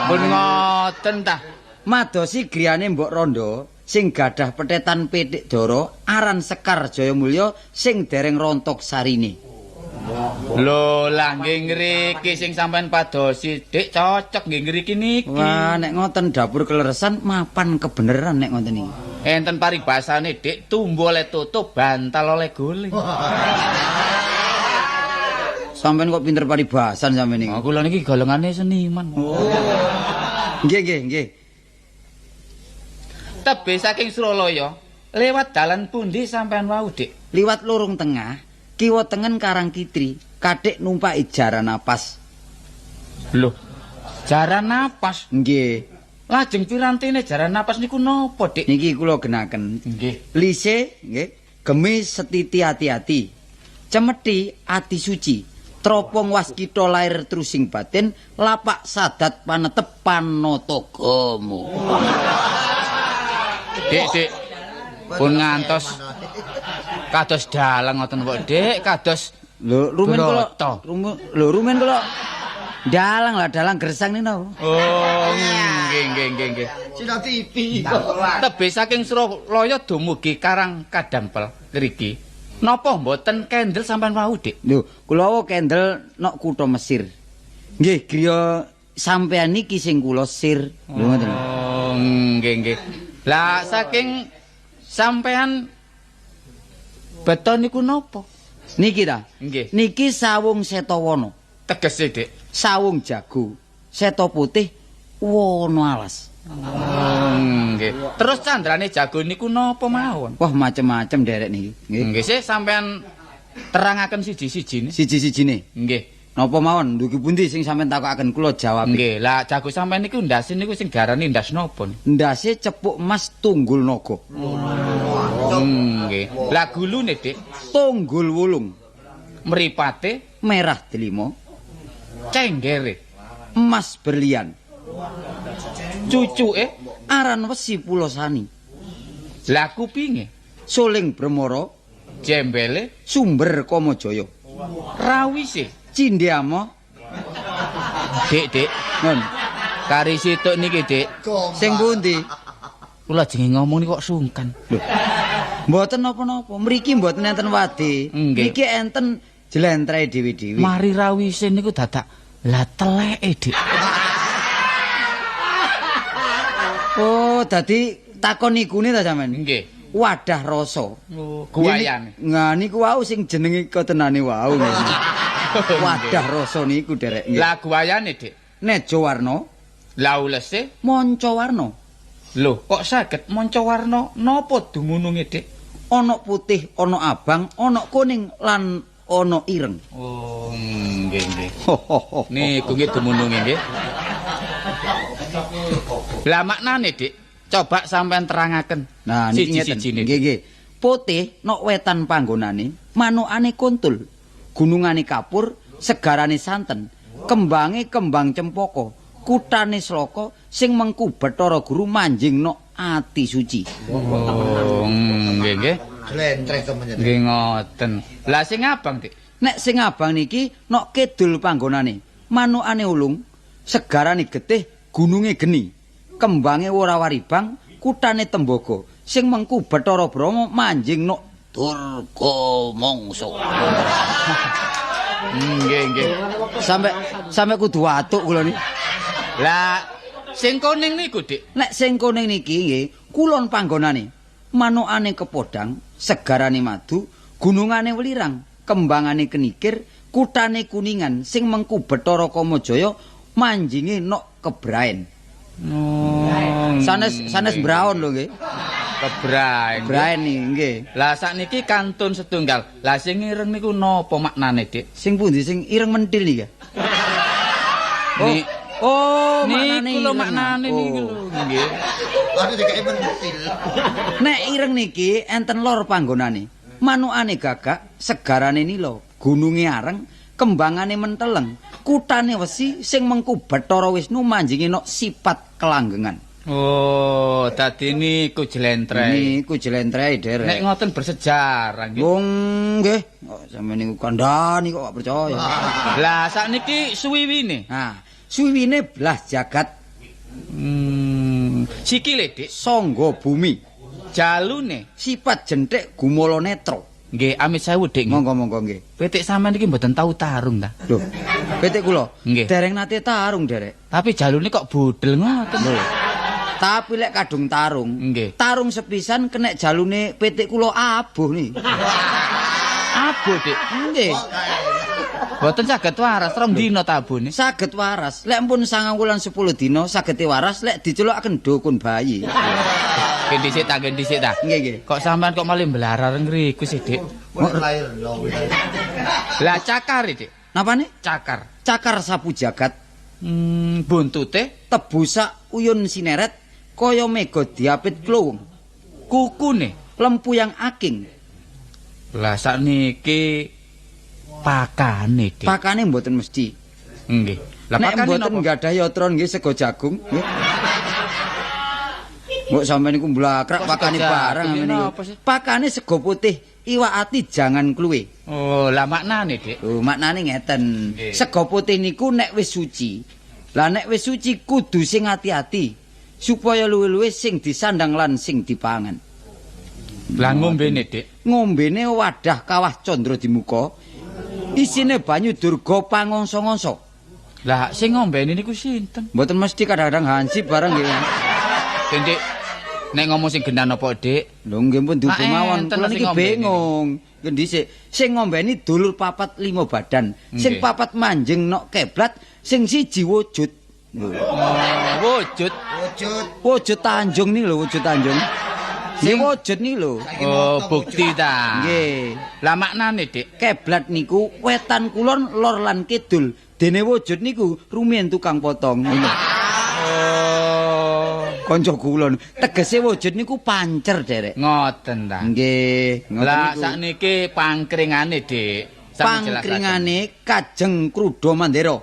Pun ngoten ta. Madosi griyane Mbok Rondo sing gadah petetan Pitik Dara aran Sekar Jayamulya sing dereng rontok sarine. Lho, lah nggih ngriki sing sampean padosi, Dik, cocok nggih ngriki niki. Wah, nek ngoten dapur keleresan mapan kebeneran nek ngoten iki. Enten paribasane, Dik, tumbuh oleh tutup, bantal oleh golek. Sampeyan kok pinter paribasan sampeyan iki. Kula niki golongane seniman. Nggih. Tebe saking Suralaya, lewat dalan pundi sampean wau, Dik? Liwat lorong tengah, kiwa tengen Karang Kitri, kadek numpaki jaran napas. Loh, jaran napas. Nggih. Lajeng pirantine jaran napas niku napa, Dik? Niki kula genaken. Nggih. Lise, nggih, gemis setiti hati-hati. Cemeti ati suci. Tropong waskita lair trusing batin, lapak sadat panetep panotagamu. Dik. Pun ngantos kados dalang ngoten kok, Dik, kados Lho, rumen kula dalang gersang nino. Oh, nggih. Cina TV. Tebe saking Suralaya dumugi Karang Kadempel ngriki. Napa mboten kendel sampean wau, Dik? Lho, kula kendel nok kutha Mesir. Nggih, griya sampeyan niki sing kula sir. Lho ngoten. Oh, nggih. Lah saking sampean beton niku napa? Niki ta? Nggih. Niki sawung setawana. Tegese, Dik. Sawung jago. Seta putih wana alas. Nggih. Terus candrane jago niku napa mawon? Wah, macem-macem derek niki. Nggih, sih sampean terangaken siji-sijine. Siji-sijine. Nggih. Napa mawon? Dugi pundi sing sampean takokaken kula jawab. Nggih. Lah jago sampean niku ndase niku sing diarani ndas napa? Ndase cepuk emas tunggul naga. Nggih. Lah gulune, Dik? Tunggul wulung. Mripate Merah delima. cenggere. Emas berlian. Cucuke Aran Wesi Pulosani. lah kupinge Suling Bremara. jembele Sumber Kamajaya. rawise Cindiama. Dik Ngon. kari situk niki, Dik. Sing pundi? Kula jenenge ngomong kok sungkan. Lho. Mboten napa-napa. Mriki mboten enten wade. Nggih. Niki enten jlentrehe dhewe-dhewe. Mari rawise niku dadak lah teleke, Dik. Oh, dadi takon ikune ta sampean? Nggih. Wadah rasa. Oh, guayane. Nah niku wau sing jenenge kotenane wau. Wadah rasa niku derek. Lah guayane, Dik. Nejo warna, Lah ulese, manca warna. lho kok saged manca warna napa dumununge, Dik? Ana putih, ana abang, ana kuning lan ana ireng. Oh, nggih. Niku nggih dumununge nggih. Lah maknane, Dik, coba sampean terangaken. Nah, niki ngeten. Nggih. Putih nok wetan panggonane, manukane kuntul, gunungane kapur, segarane santen, kembange kembang cempaka, kutane sloka, sing mengku Bathara Guru manjing nok ati suci. Oh, nggih. Jlentreh to menyen. Nggih ngoten. Lah sing abang, Dik. Nek sing abang niki nok kidul panggonane, manukane ulung, segarane getih, gununge geni, kembange ora waribang, kutane tembaga, sing mengku Bathara Brahma manjing nok Durga Mangsa. Nggih. Sampe kudu watuk kula niki. Lah sing kuning niku, Dik. Nek sing kuning niki nggih kulon panggonane. Manukane kepodang, segarane madu, gunungane welirang, kembangane kenikir, kutane kuningan sing mengku Bathara Kamajaya manjinge nok kebraen. Oh, Sanes braon lho nggih. kebraen. Braen nggih. Lah sakniki kantun setunggal. Lah sing ireng niku napa maknane, Dik? Sing pundi sing ireng mentil niki? Ni Maknane niku lho ireng. maknane niku lho. Nggih. Aku dikeki mentil. Nek ireng niki enten lor panggonane. Manukane gagak, segarane nila, gununge areng, kembangane menteleng, kutane wesi sing mengku Bathara Wisnu manjinge nok sipat kelanggengan. Oh, dadi niku jlentreh. Niku jlentrehe derek. Nek ngoten bersejarah nggih. Wong nggih, kok sampeyan niku kandhani kok gak percaya. Lah sakniki suwiwine. Nah, suwiwine belah jagat Sikile, Dik. sangga bumi, Jalune. sipat jenthik gumala netra. Nggih, amit sewu, Dik. Monggo nggih. Pitik sampean iki mboten tau tarung ta. Lho, pitik kula Nggih. dereng nate tarung derek. Tapi jalune kok budel ngoten. Lho. Tapi lek kadung tarung, Nggih. tarung sepisan kenek jalune pitik kula abuh nih. Abuh, Dik. Nggih. Mboten saged waras rong dina tabune. Saged waras. Lek pun 9 wulan 10 dina saged waras lek dicelukaken dukun bayi. Nggih dhisik ta. Nggih. Kok sampean kok malih mblarar ngriku sih, Dik? Wong lair lho. Lah cakar, Dik. Napane? Cakar. Cakar sapu jagat, Buntute, tebusak uyun sineret, kaya mega diapit klowung, kukune. lempu yang aking. Lah sakniki pakane, Dik. Pakane mboten mesti. Nggih. Lah Nek pakane mboten napa? nggadhahi yatra nggih sego jagung, nggih. Mbok sampeyan niku mblakrak Kok pakane sego barang jagung, niku. napa sih? Pakane sego putih, iwak ati jangan kluwe. Oh, lah maknane, Dik. Oh, maknane ngeten. Nggih. Sego putih niku nek wis suci. Lah nek wis suci kudu sing ati-ati supaya luwih-luwih sing disandang lan sing dipangan. Lah ngombene, Dik. Ngombene wadah kawah candra di muka. Isine banyu durga pangongso-ngongso. Lah sing ngombene niku sinten? Mboten mesti kadang-kadang hansip bareng nggih. Dik. Nek ngomong sing gendan apa, Dik? Lho nggih pun dudu Ah, mawon. enten Kula sing niki ngombeni. bingung. Nggih dhisik. Sing ngombeni dulur papat 5 badan. Sing Nggih. papat manjing nok keblat, sing siji wujud. Wujud. Wujud Tanjung nih lho, wujud Tanjung. Sing wujud nih lho. Oh, bukti ta. Nggih. Lah maknane, Dik. Keblat niku wetan kulon, lor lan kidul. Dene wujud niku rumiyin tukang potong. Oh, Kanca kulon. Tegese wujud niku pancer, Derek. ngoten ta. Nggih, ngoten Lah niku. sakniki pangkringane, Dik. Sami jelasaken. Pangkringane Kajeng Kruda Mandera.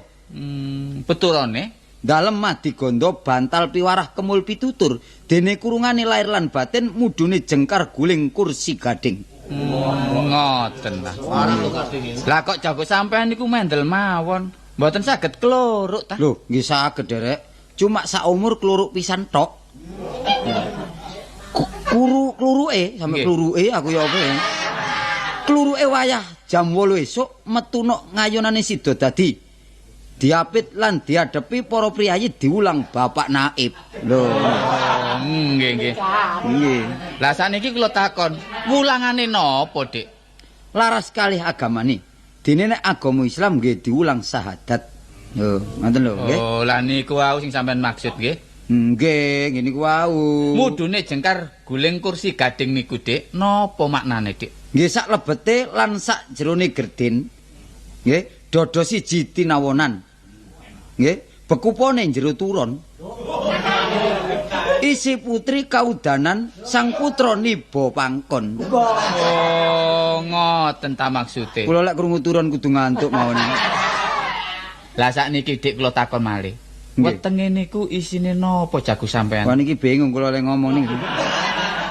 Peturane. Dalem madigondo bantal piwarah kemul pitutur. Dene kurungane lair lan batin mudune jengkar guling kursi gading. Ngoten ta. Lah kok jago sampean niku mendel mawon. Mboten saged kluruk ta. Lho, nggih saged, Derek. Cuma saumur kluruk pisan tok. kluruke, sampe Nggih. kluruke aku ya apa ya. Kluruke wayah jam 8 esuk metu nok ngayunane Sidodadi. Diapit lan diadepi para priyayi diulang Bapak Naib. Lho. Nggih, nggih. Nggih. Lah sakniki kula takon, wulangane napa, Dik? Laras kalih agamane. Dene nek agama Islam nggih diulang syahadat. Lho, ngoten lho, nggih. Oh, lah niku wau sing sampean maksud nggih. Nggih, ngene ku wau. Mudune jengkar guling kursi gading niku, Dik. Napa maknane, Dik? Nggih sak lebete lan sak jerone gerdin. Nggih, dodo siji tinawonan. Nggih, bekupone jero turon. Isi putri kaudanan sang putra niba pangkon. Oh, ngoten ta maksude. Kula lek krungu turun kudu ngantuk mawon. Lah sakniki Dik kula takon malih. Nggih. Wetenge niku isine napa jago Wah sampean? niki bingung kula lek ngomong niku.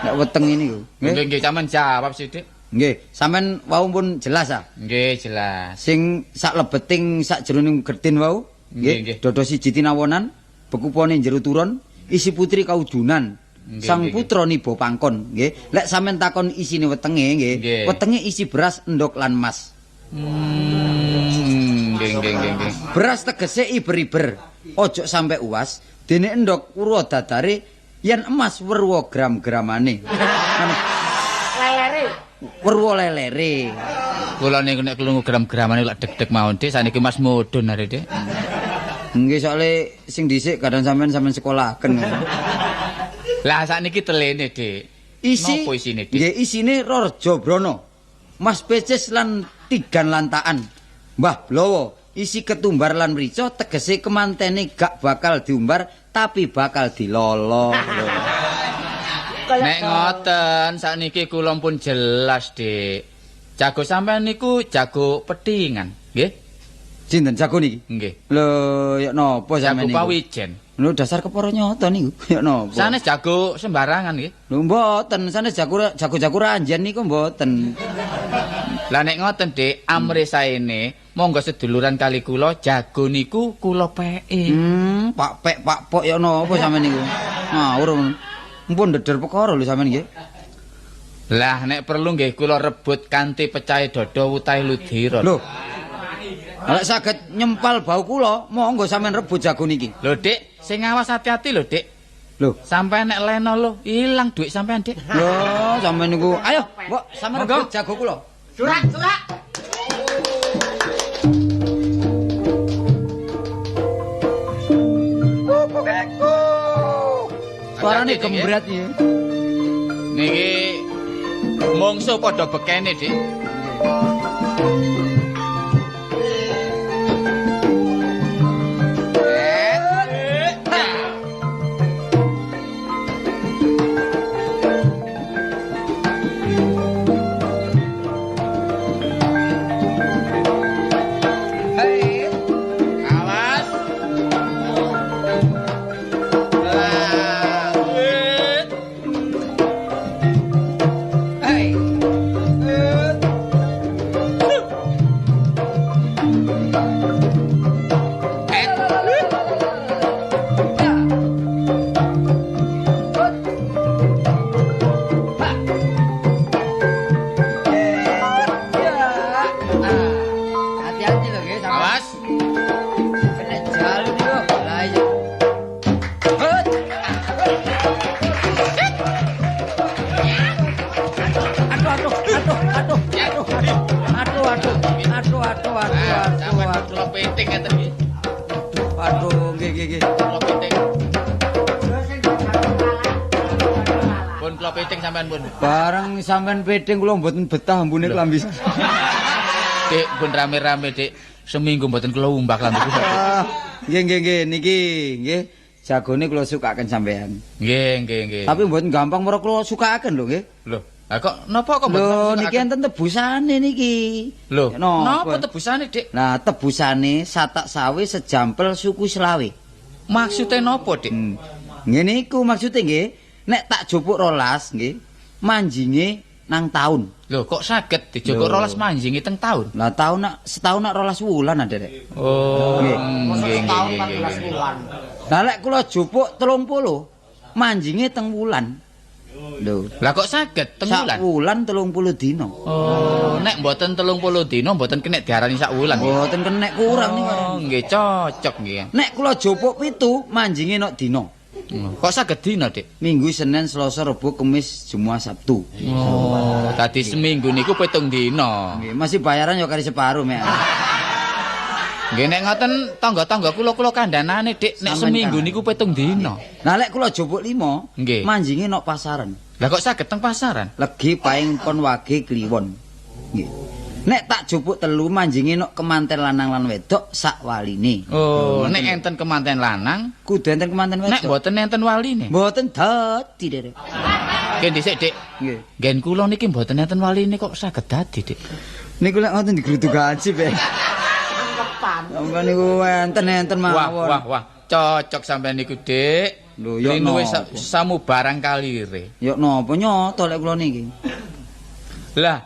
Lek weteng niku. Nggih, Nggih. nggih sampean jawab sih, Dik. Nggih, sampean wau pun jelas ah. Nggih, jelas. Sing sak lebeting sak jeroning gerdin wau. Nggih, nggih. Dodo siji tinawonan, bekupone jero turon, isi putri kaudunan. Nggih, Sang nggih, putra niba pangkon, nggih. Lek sampean takon isine wetenge nggih. Nggih. Wetenge isi beras, endhog lan emas. Nggih, nggih, nggih, nggih. Beras tegese iber-iber, ojo sampe uas. Dene endhog urwa dadare, yen emas werwa gram-gramane. Lelere. Werwa lelere. Kula niku nek krungu gram-gramane lak deg-deg mawon, Dik. Saniki Mas mudhun are, Dik. Nggih soalé sing dhisik kadang sampean sekolahaken. Lah sakniki telene, Dik. Isi Napa isine, Dik? nggih isine Raja Brana. Mas Peces lan Tigan Lantaan. Mbah Blowo isi ketumbar lan mrica tegese kemantene gak bakal diumbar tapi bakal dilolo. Nek ngoten, sakniki kula pun jelas, Dik. Jago sampean niku jago pedhingan, nggih? Sinten jago niki? Nggih. Lho, ya napa Jago sampean niku? pawijen. Lho dasar kepara nyata niku. Ya napa? Sanes jago sembarangan nggih. Lho mboten, sanes jago-jago ranjen niku mboten. Lah nek ngoten, Dik, amre saene monggo seduluran kali kula jago niku kula peke. Pak Pek, Pak Pok ya napa sampean niku? Ngawur. Mumpun ndeder perkara lho sampean nggih. Lah nek perlu nggih kula rebut kanthi pecahe dada utahe ludira. Lho. Lek saged nyempal bau kula, monggo sampean rebut jago niki. Lho, Dik, sing awas hati-hati lho, Dik. Lho. Sampai nek leno lho, ilang duit sampean, Dik. Lho, sampean niku. Ayo, Mbok, sampean Monggo. rebut jago kula. Surak. Suarane Hati-hati, Dik, ya. gembret iki. Niki mungsuh padha bekene, Dik. Awas. Hei. Hati-hati lho nggih sampean. Awas. Nek jalu niku. Lah iya. Hut. Sampeyan kula penting ngeten nggih. Aduh, nggih nggih. Kula penting. Pun kula penting sampean pun. Bareng sampean pedeng kula mboten betah ambune klambi. Dik, pun rame-rame, Dik. Seminggu mboten kula umbah lambe kula. Ah, nggih nggih nggih niki nggih jagone kula sukaken sampean. Nggih, nggih, nggih. Tapi mboten gampang mergo kula sukaken lho nggih. Lho, lah kok napa kok mboten Lho sampeyan niki enten tebusane niki. Lho, Napa? napa tebusane, Dik? Nah, tebusane satak sawi sejampel suku selawe. Maksude napa, Dik? Ngene iku maksude nggih, nek tak jupuk rolas nggih, manjinge nang taun. Lho, kok saged dijogok Lho. rolas manjingi teng taun? Lah taun nak setahun nak rolas wulan Derek. Oh, Nggih. nggih, nggih, nggih. Lah lek kula jupuk 30, manjinge teng wulan. Lho, Lah kok saged teng sak wulan? wulan 30 dina. Oh, nek mboten 30 dina mboten kena diarani sak wulan. Mboten kenek kurang niku. Oh, nggih cocok nggih. Nek kula jupuk 7 manjinge nok dina. Kok saged dina, Dik? Minggu, Senin, Selasa, Rebo, Kamis, Jumat, Sabtu. Oh, tadi seminggu niku 7 dina. Nggih, masih bayaran ya kari separuh mek. Nggih nek ngoten tangga-tangga kula kandhanane, Dik, nek Sampeyan seminggu niku 7 dina. Nah lek kula jupuk 5, Nggih. manjinge nok pasaran. Lah kok saged teng pasaran? Legi paing pon wage kliwon. Nggih. Nek tak jupuk 3 manjinge nok kemanten lanang lan wedok sak waline. Oh, nek enten kemanten lanang, Kudu enten kemanten wedok. nek mboten enten waline. Mboten dadi, Derek. Nggih dhisik, Dik. Nggih. Gen kula niki mboten enten waline kok saged dadi, Dik. Niku lek ngoten digrutuk gaji, Pak. Sampeyan niku enten mawon. Wah, cocok sampean niku, Dik. Lho, ya Rinu wis napa? samu barang kalire. Ya napa nyoto lek kula niki. Lah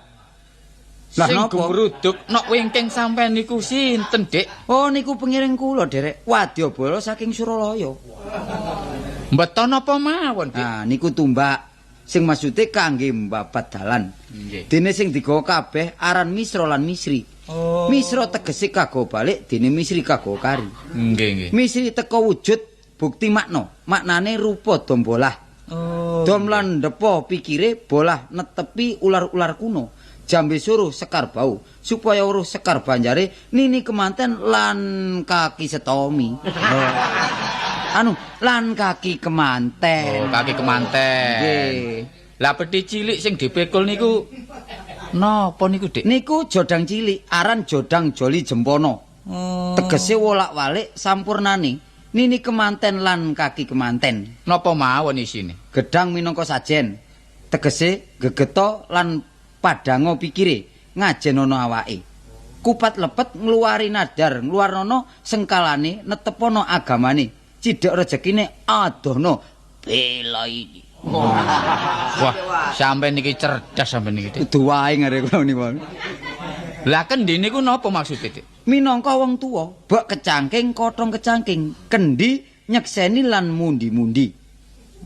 sing napa? gumruduk nok wingking sampean niku sinten, Dik? Oh niku pengiring kula, Derek. Wadyabala saking Suralaya. Mbeton apa mawon, Dik? Nah, niku tumbak sing maksude kangge mbabat dalan. Nggih. Dene sing digawa kabeh aran Misra lan Misri. Oh. Misra tegese kago balik, dene Misri kago kari. Nggih. Misri teka wujud bukti makna. Maknane rupa dom bolah. Oh. Dom lan ndepo pikire bolah netepi ular-ular kuno. Jambe suruh sekar bau supaya uruh sekar banjare nini kemanten lan kaki setomi. Lan kaki kemanten. Oh, kaki kemanten. Nggih. Lah peti cilik sing dipikul niku napa niku, Dik? Niku jodang cilik aran jodang joli jempono. Oh. Tegese wolak-walik sampurnane nini kemanten lan kaki kemanten. Napa mawon isine? Gedang minangka sajen. Tegese gegeto lan padango pikire ngajenono awake. Kupat lepet ngluwari nadar, ngluwarnono sengkalane netepono agamane. Cidhek rezekine adohno bela ini. Wah, sampean niki cerdas sampean niki, Dik. Kudu wae ngare kula niku. Lah kendi niku napa maksude, Dik? Minangka wong tuwa, bak kecangking, kothong kecangking, kendi nyekseni lan mundi-mundi.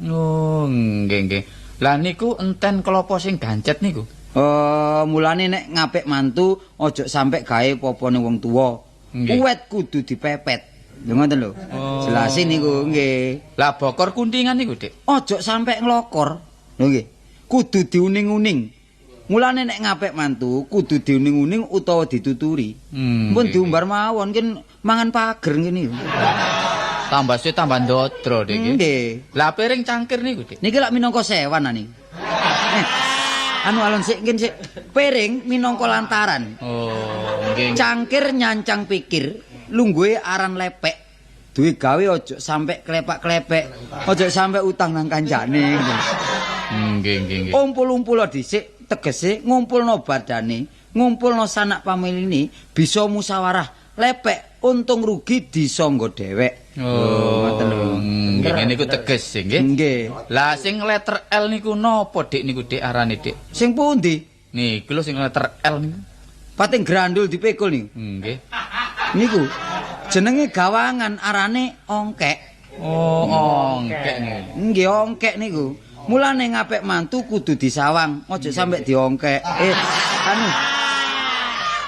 Oh, nggih. Lah niku enten kelapa sing gancet niku. Mulane nek ngapik mantu aja sampe gawe popone wong tuwa. Nggih. Uwet kudu dipepet. Lho ngoten lho. Jelasin niku nggih. Lah bokor kuntingan niku, Dik. Aja sampe nglokor. Lho nggih. Kudu diuning-uning. Mulane nek ngapik mantu kudu diuning-uning utawa dituturi. Mumpun nggih. diumbar mawon kin mangan pager ngene. Tambah suwe tambah ndodro, Dik. Nggih. Lah piring cangkir niku, Dik. Niki lak minangka sewan niki. Alon sik nggih sik. Piring minangka lantaran. Oh, nggih. Cangkir nyancang pikir, lungguhe aran lepek. Duwe gawe aja sampe klepak-klepek. Aja sampe utang nang kancane. Nggih. Umpul-umpul dhisik tegese ngumpulno badane, ngumpulno sanak pamiline, bisa musyawarah. Lepek untung rugi disangga dhewek. Oh, ngoten lho. Nggih niku teges nggih. Nggih. Lah sing letter L niku napa, Dik niku, Dik arane, Dik? Sing pundi? Niku lho sing letter L niku. Pating grandul dipikul niku. Nggih. Niku jenenge gawangan arane ongkek. Oh, ongkek niku. Nggih ongkek niku. Mulane ngapik mantu kudu disawang, aja sampe diongkek.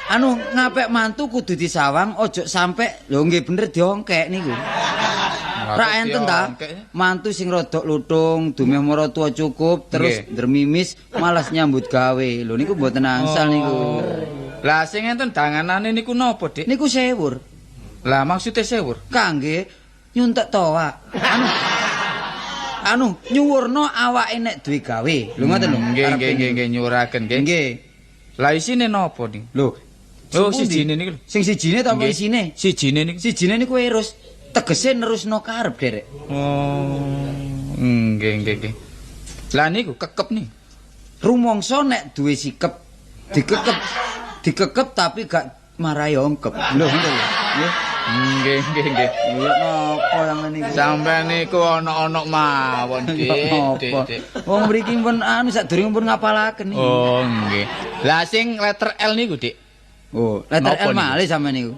Anu ngapik mantu kudu disawang, aja sampe lho nggih bener diongkek niku. Ra enten ta? Mantu sing rodok lutung, dumeh maratuwa cukup, terus ndremimis malas nyambut gawe. Lho niku mboten angsal niku. Lah sing enten danganane niku napa, Dik? Niku sewur. Lah maksude sewur? Kangge nyuntek toa. Anu nyuwurno awake nek duwe gawe. Lho ngoten lho. Nggih nyuwuraken nggih. Nggih. Lah isine napa nih? Lho, Oh sijine niku lho. sing sijine ta apa isine? Sijine niku. Sijine niku erus. Tegese nerusno karep, Derek. Oh. Nggih. Lah niku kekep nih. Rumangsa nek duwe sikep dikekep tapi gak marai ongkep. Lho ngoten lho. Nggih. Nggih. Lha napa yang niku? Sampeyan niku ana-ana mawon, Dik. Wong mriki pun anu sadurunge pun ngapalaken iki. Oh, nggih. Lah sing letter L niku, Dik. Oh, letter Napa L niku? malih sampean niku.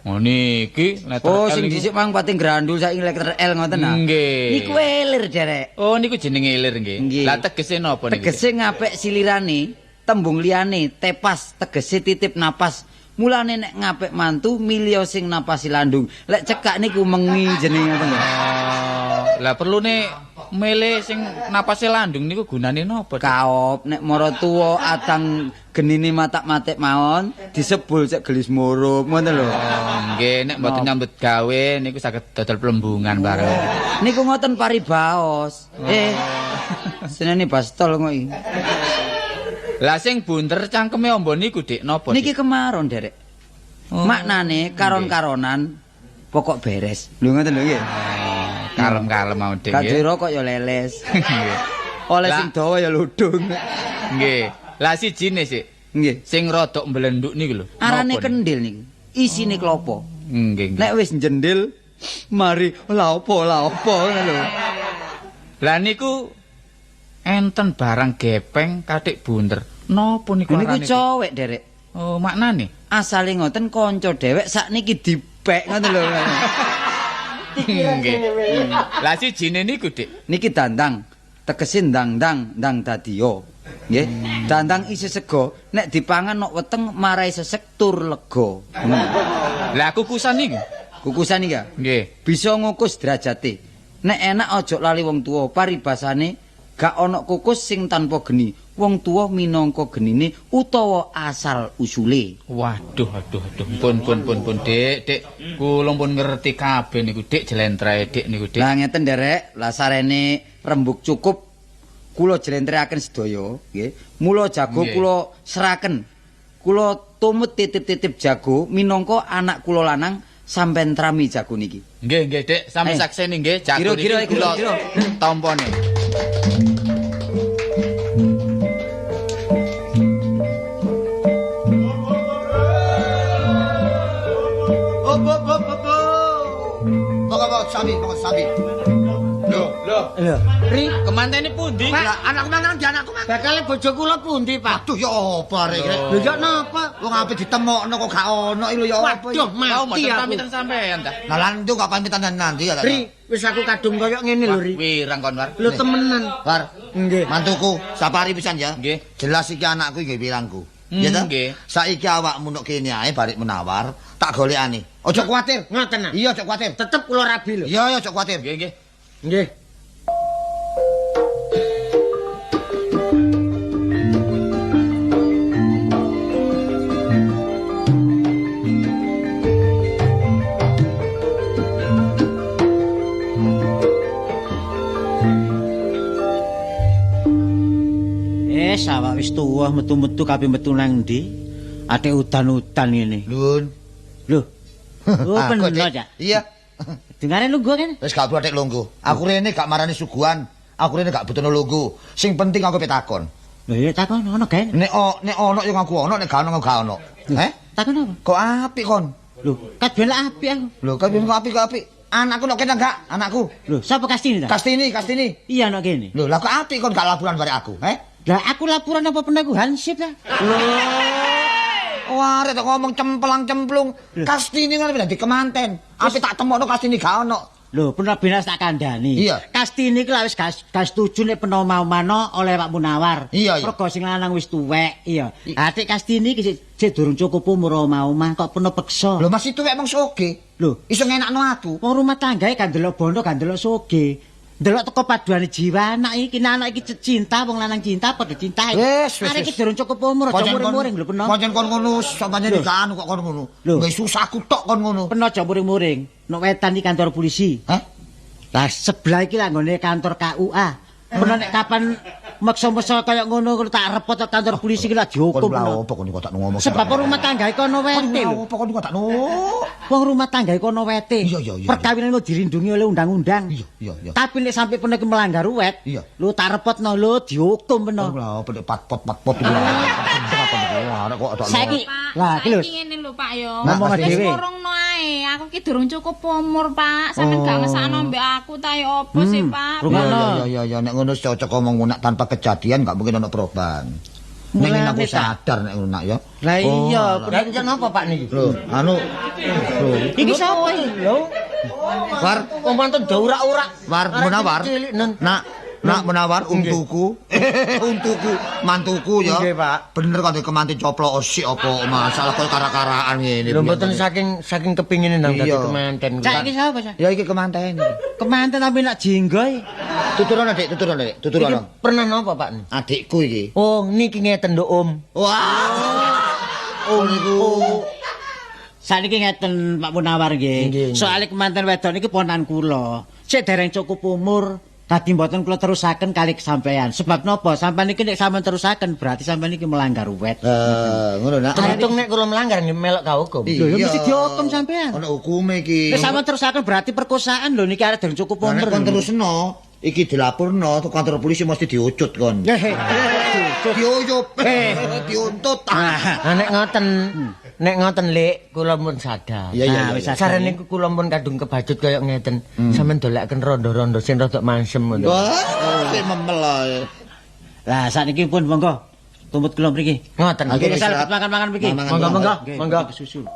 Oh niki letter Oh, L sing niku. dhisik mang pating grandul saiki letter L ngoten ah. Nggih. Niku elir, Derek. Oh niku jenenge ilir nggih. Nggih. Lah tegese napa niku? Tegese ngapik silirane, tembung liyane tepas tegese titip napas. Mulane nek ngapik mantu milya sing napasi landung. Lek cekak niku mengi jenenge ngoten lho. Oh, lah perlu nih mele sing napase landung niku gunane napa? Kaop nek mara tuwa atang genine matak-matik mawon disebul cek gelis murup ngoten lho. Oh, nggih nek mboten nyambut gawe niku saged dodol plembungan bareng. Niku ngoten paribaos. Senene bastol kok iki. Lah sing bunder cangkeme ombo niku Dik napa? Niki kemaron, Derek. Oh, Maknane karon-karonan pokok beres. Lho ngoten lho nggih. Kalem-kalem mau Dik nggih. Kadira kok ya leles. Nggih. Oleh Lah. sing dawa ya ludung. Nggih. Lah sijine sik Nggih. sing rodok mblenduk niku lho. Arane Napa niku? kendil niku. Isine klopo. Nggih. Nek wis jendil mari la opo ngono lho. Lah niku enten barang gepeng kathik bunder. Napa niku Niku arane? cowek, Derek. Oh, maknane. Asale ngoten kanca dhewek sakniki dipek ngoten lho. Nggih. Lah sijine niku Dik. Niki dandang, tegese ndang-ndang, ndang dadiya. Nggih. Dandang isi sego, nek dipangan nok weteng marai sesek tur lega. Lah kukusan niku. Kukusan iki ya, Nggih. bisa ngukus derajate. Nek enak aja lali wong tuwa, paribasane gak ana kukus sing tanpa geni. Wong tuwa minangka genine utawa asal usule. Waduh, aduh. Pun Dik. Kula pun ngerti kabeh niku Dik jlentreh Dik niku Dik. Lah ngeten nderek, lah sarene rembug cukup kula jlentrehaken sedaya, nggih. Mula jago Nggih. kula seraken. Kula tumut titip-titip jago minangka anak kula lanang sampean trami jago niki. Nggih, Dik. Sami Eh. sakseni nggih. Jago Kira-kira, niki kula kira-kira. tampane. Pokok sapi. Loh. Ri, Kemantene pundi? Lah anakku nang ndi anakku mang. bakale bojo kula pundi, Pak? Aduh ya apa arek iki. Lho ya napa? Wong ape ditemokno kok gak ono iki lho ya apa. Waduh, Mau mati mboten aku. pamitan sampean ta? Lah lan nduk gak pamitan nanti ya ta. Ri, wis aku kadung koyo ngene lho, Ri. Wirang kon war. Lho temenan. War, Nggih. mantuku, sapari pisan ya. Nggih. Jelas iki anakku nggih pirangku. Hmm, Ya ta? nggih. Saiki awakmu nok kene ae barik menawar, tak golekane. Aja kuwatir. Ngoten ah. Iya, aja kuwatir. Tetep kula rabi lho. Iya, aja kuwatir. Nggih, nggih. Nggih. Awak wis tuwa metu-metu kabeh metu nang ndi? Ate udan-udan ngene. Lun. Lho. Oh, Aku, bener Dik. ya. Iya. Dengare lungguh kan? Wis gak perlu atik lungguh. Aku rene gak marani suguhan. Aku rene gak butuh lungguh. Sing penting aku petakon. Lho ya takon ono gae. Nek ono yang aku ono, nek gak ono gak ono. Heh? Takon apa? Kok apik kon? Lho, kadben apik aku. Lho, kan kok apik. Anakku nok kene gak? Anakku. Lho, sapa Kastini ta? Kastini. Iya nok kene. Lho, lah kok apik kon gak laporan bare aku, heh? Lah aku laporan apa penaguhan sip ta? Wah, arek ngomong cemplang-cemplung. Kastini kan dadi kemanten. Apik tak temokno Kastini gak ono. Lho, penabenas tak kandhani. Iya. Kastini ki lak wis gak setuju nek peno mau-mano oleh Pak Munawar. Iya. Mergo sing lanang wis tuwek, iya. Atik Kastini ki sik durung cukup umur omah kok peno peksa. Lho, masih tuwek mong soge. Lho, Iso ngenakno aku. wong rumah tanggae kan delok bondo kan delok soge. Delok teko paduane jiwa anak iki cinta wong lanang cinta padha cinta. Wis. Arek iki durung cukup umur aja muring-muring lho peno. Pancen kon ngono, sampeyan nikah kok kon ngono. Lho. Nggih susahku tok kon ngono. Peno aja muring-muring. Nek wetan iki kantor polisi. Hah? Lah sebelah iki lah nggone kantor KUA. Peno nek kapan maksa-maksa kaya ngono tak repot kantor polisi iki lah dihukum. Kon lha peno. opo kon kok tak ngomong. Sebab rumah tangga iki ana wete lho. Opo kon kok tak no? Wong rumah tangga iki ana wete. Iya. Perkawinan itu dilindungi oleh undang-undang. Iya. Tapi nek sampai peno iki melanggar wet, Iya. lho tak repotno lho dihukum peno. Lha opo nek patpot iki. Arek kok tak. Saiki lah iki lho. Iki ngene lho Pak yo. Ngomong Wis dhewe. ngurungno ae. Aku ki durung cukup umur, Pak. Sampeyan gak ngesakno mbek aku ta yo opo sih, Pak? Rungokno. Iya, nek ngono cocok ngomong nak tanpa kejadian gak mungkin ono perubahan. Ning Mulane aku tak. sadar nek ngono nak ya. Lah iya, Lah iki napa Pak niki? Lho, anu iki sapa iki? Lho, war wong mantun daurak-urak. war menawar. Cilik, Nun. Nak menawar untuku. Untuku mantuku ya. Nggih, Pak. Bener kok kemanten coplok osik apa masalah kok kara-karaan ngene. Lho mboten saking kepingin nang dadi Iya. kemanten. Cak iki sapa, Cak? Ya iki kemanten. Kemanten tapi nak jenggoy. Tuturono Dik, tuturono Dik, tuturono. Iki pernah napa Pak? Adikku iki. Oh, niki ngeten nduk Om. Wah. Oh niku. Saniki ngeten Pak Munawar nggih. Nggih. Soale kemanten wedok niki ponan kula. Sik dereng cukup umur. Tadi mboten kula terusaken kali kesampean. Sebab napa? Sampeyan niki nek sampeyan terusaken berarti sampeyan niki melanggar wet. Ngono nak. Terhitung nek kula melanggar nggih melok ka hukum. Lho ya mesti dihukum sampeyan. Ono hukume iki. Nek sampeyan terusaken berarti perkosaan lho niki arek dereng cukup Nek umur. kon terusno, iki dilaporno ke kantor polisi mesti diucut kon. Diuyup. Diuntut. Nah nek ngoten Lek, kula pun sadar. Iya. Wis sadar. Sarene niku kula pun kadung kebajut kaya ngeten. Sampeyan dolekaken rondo-rondo sing rada mansem ngono. Wah, sik memel ae. Lah sakniki pun monggo tumput kula mriki. Ngoten. Oke, Nggih, wis, salebet Rap. makan-makan mriki. Mangan, Monggo. Nggih, Monggo. susul.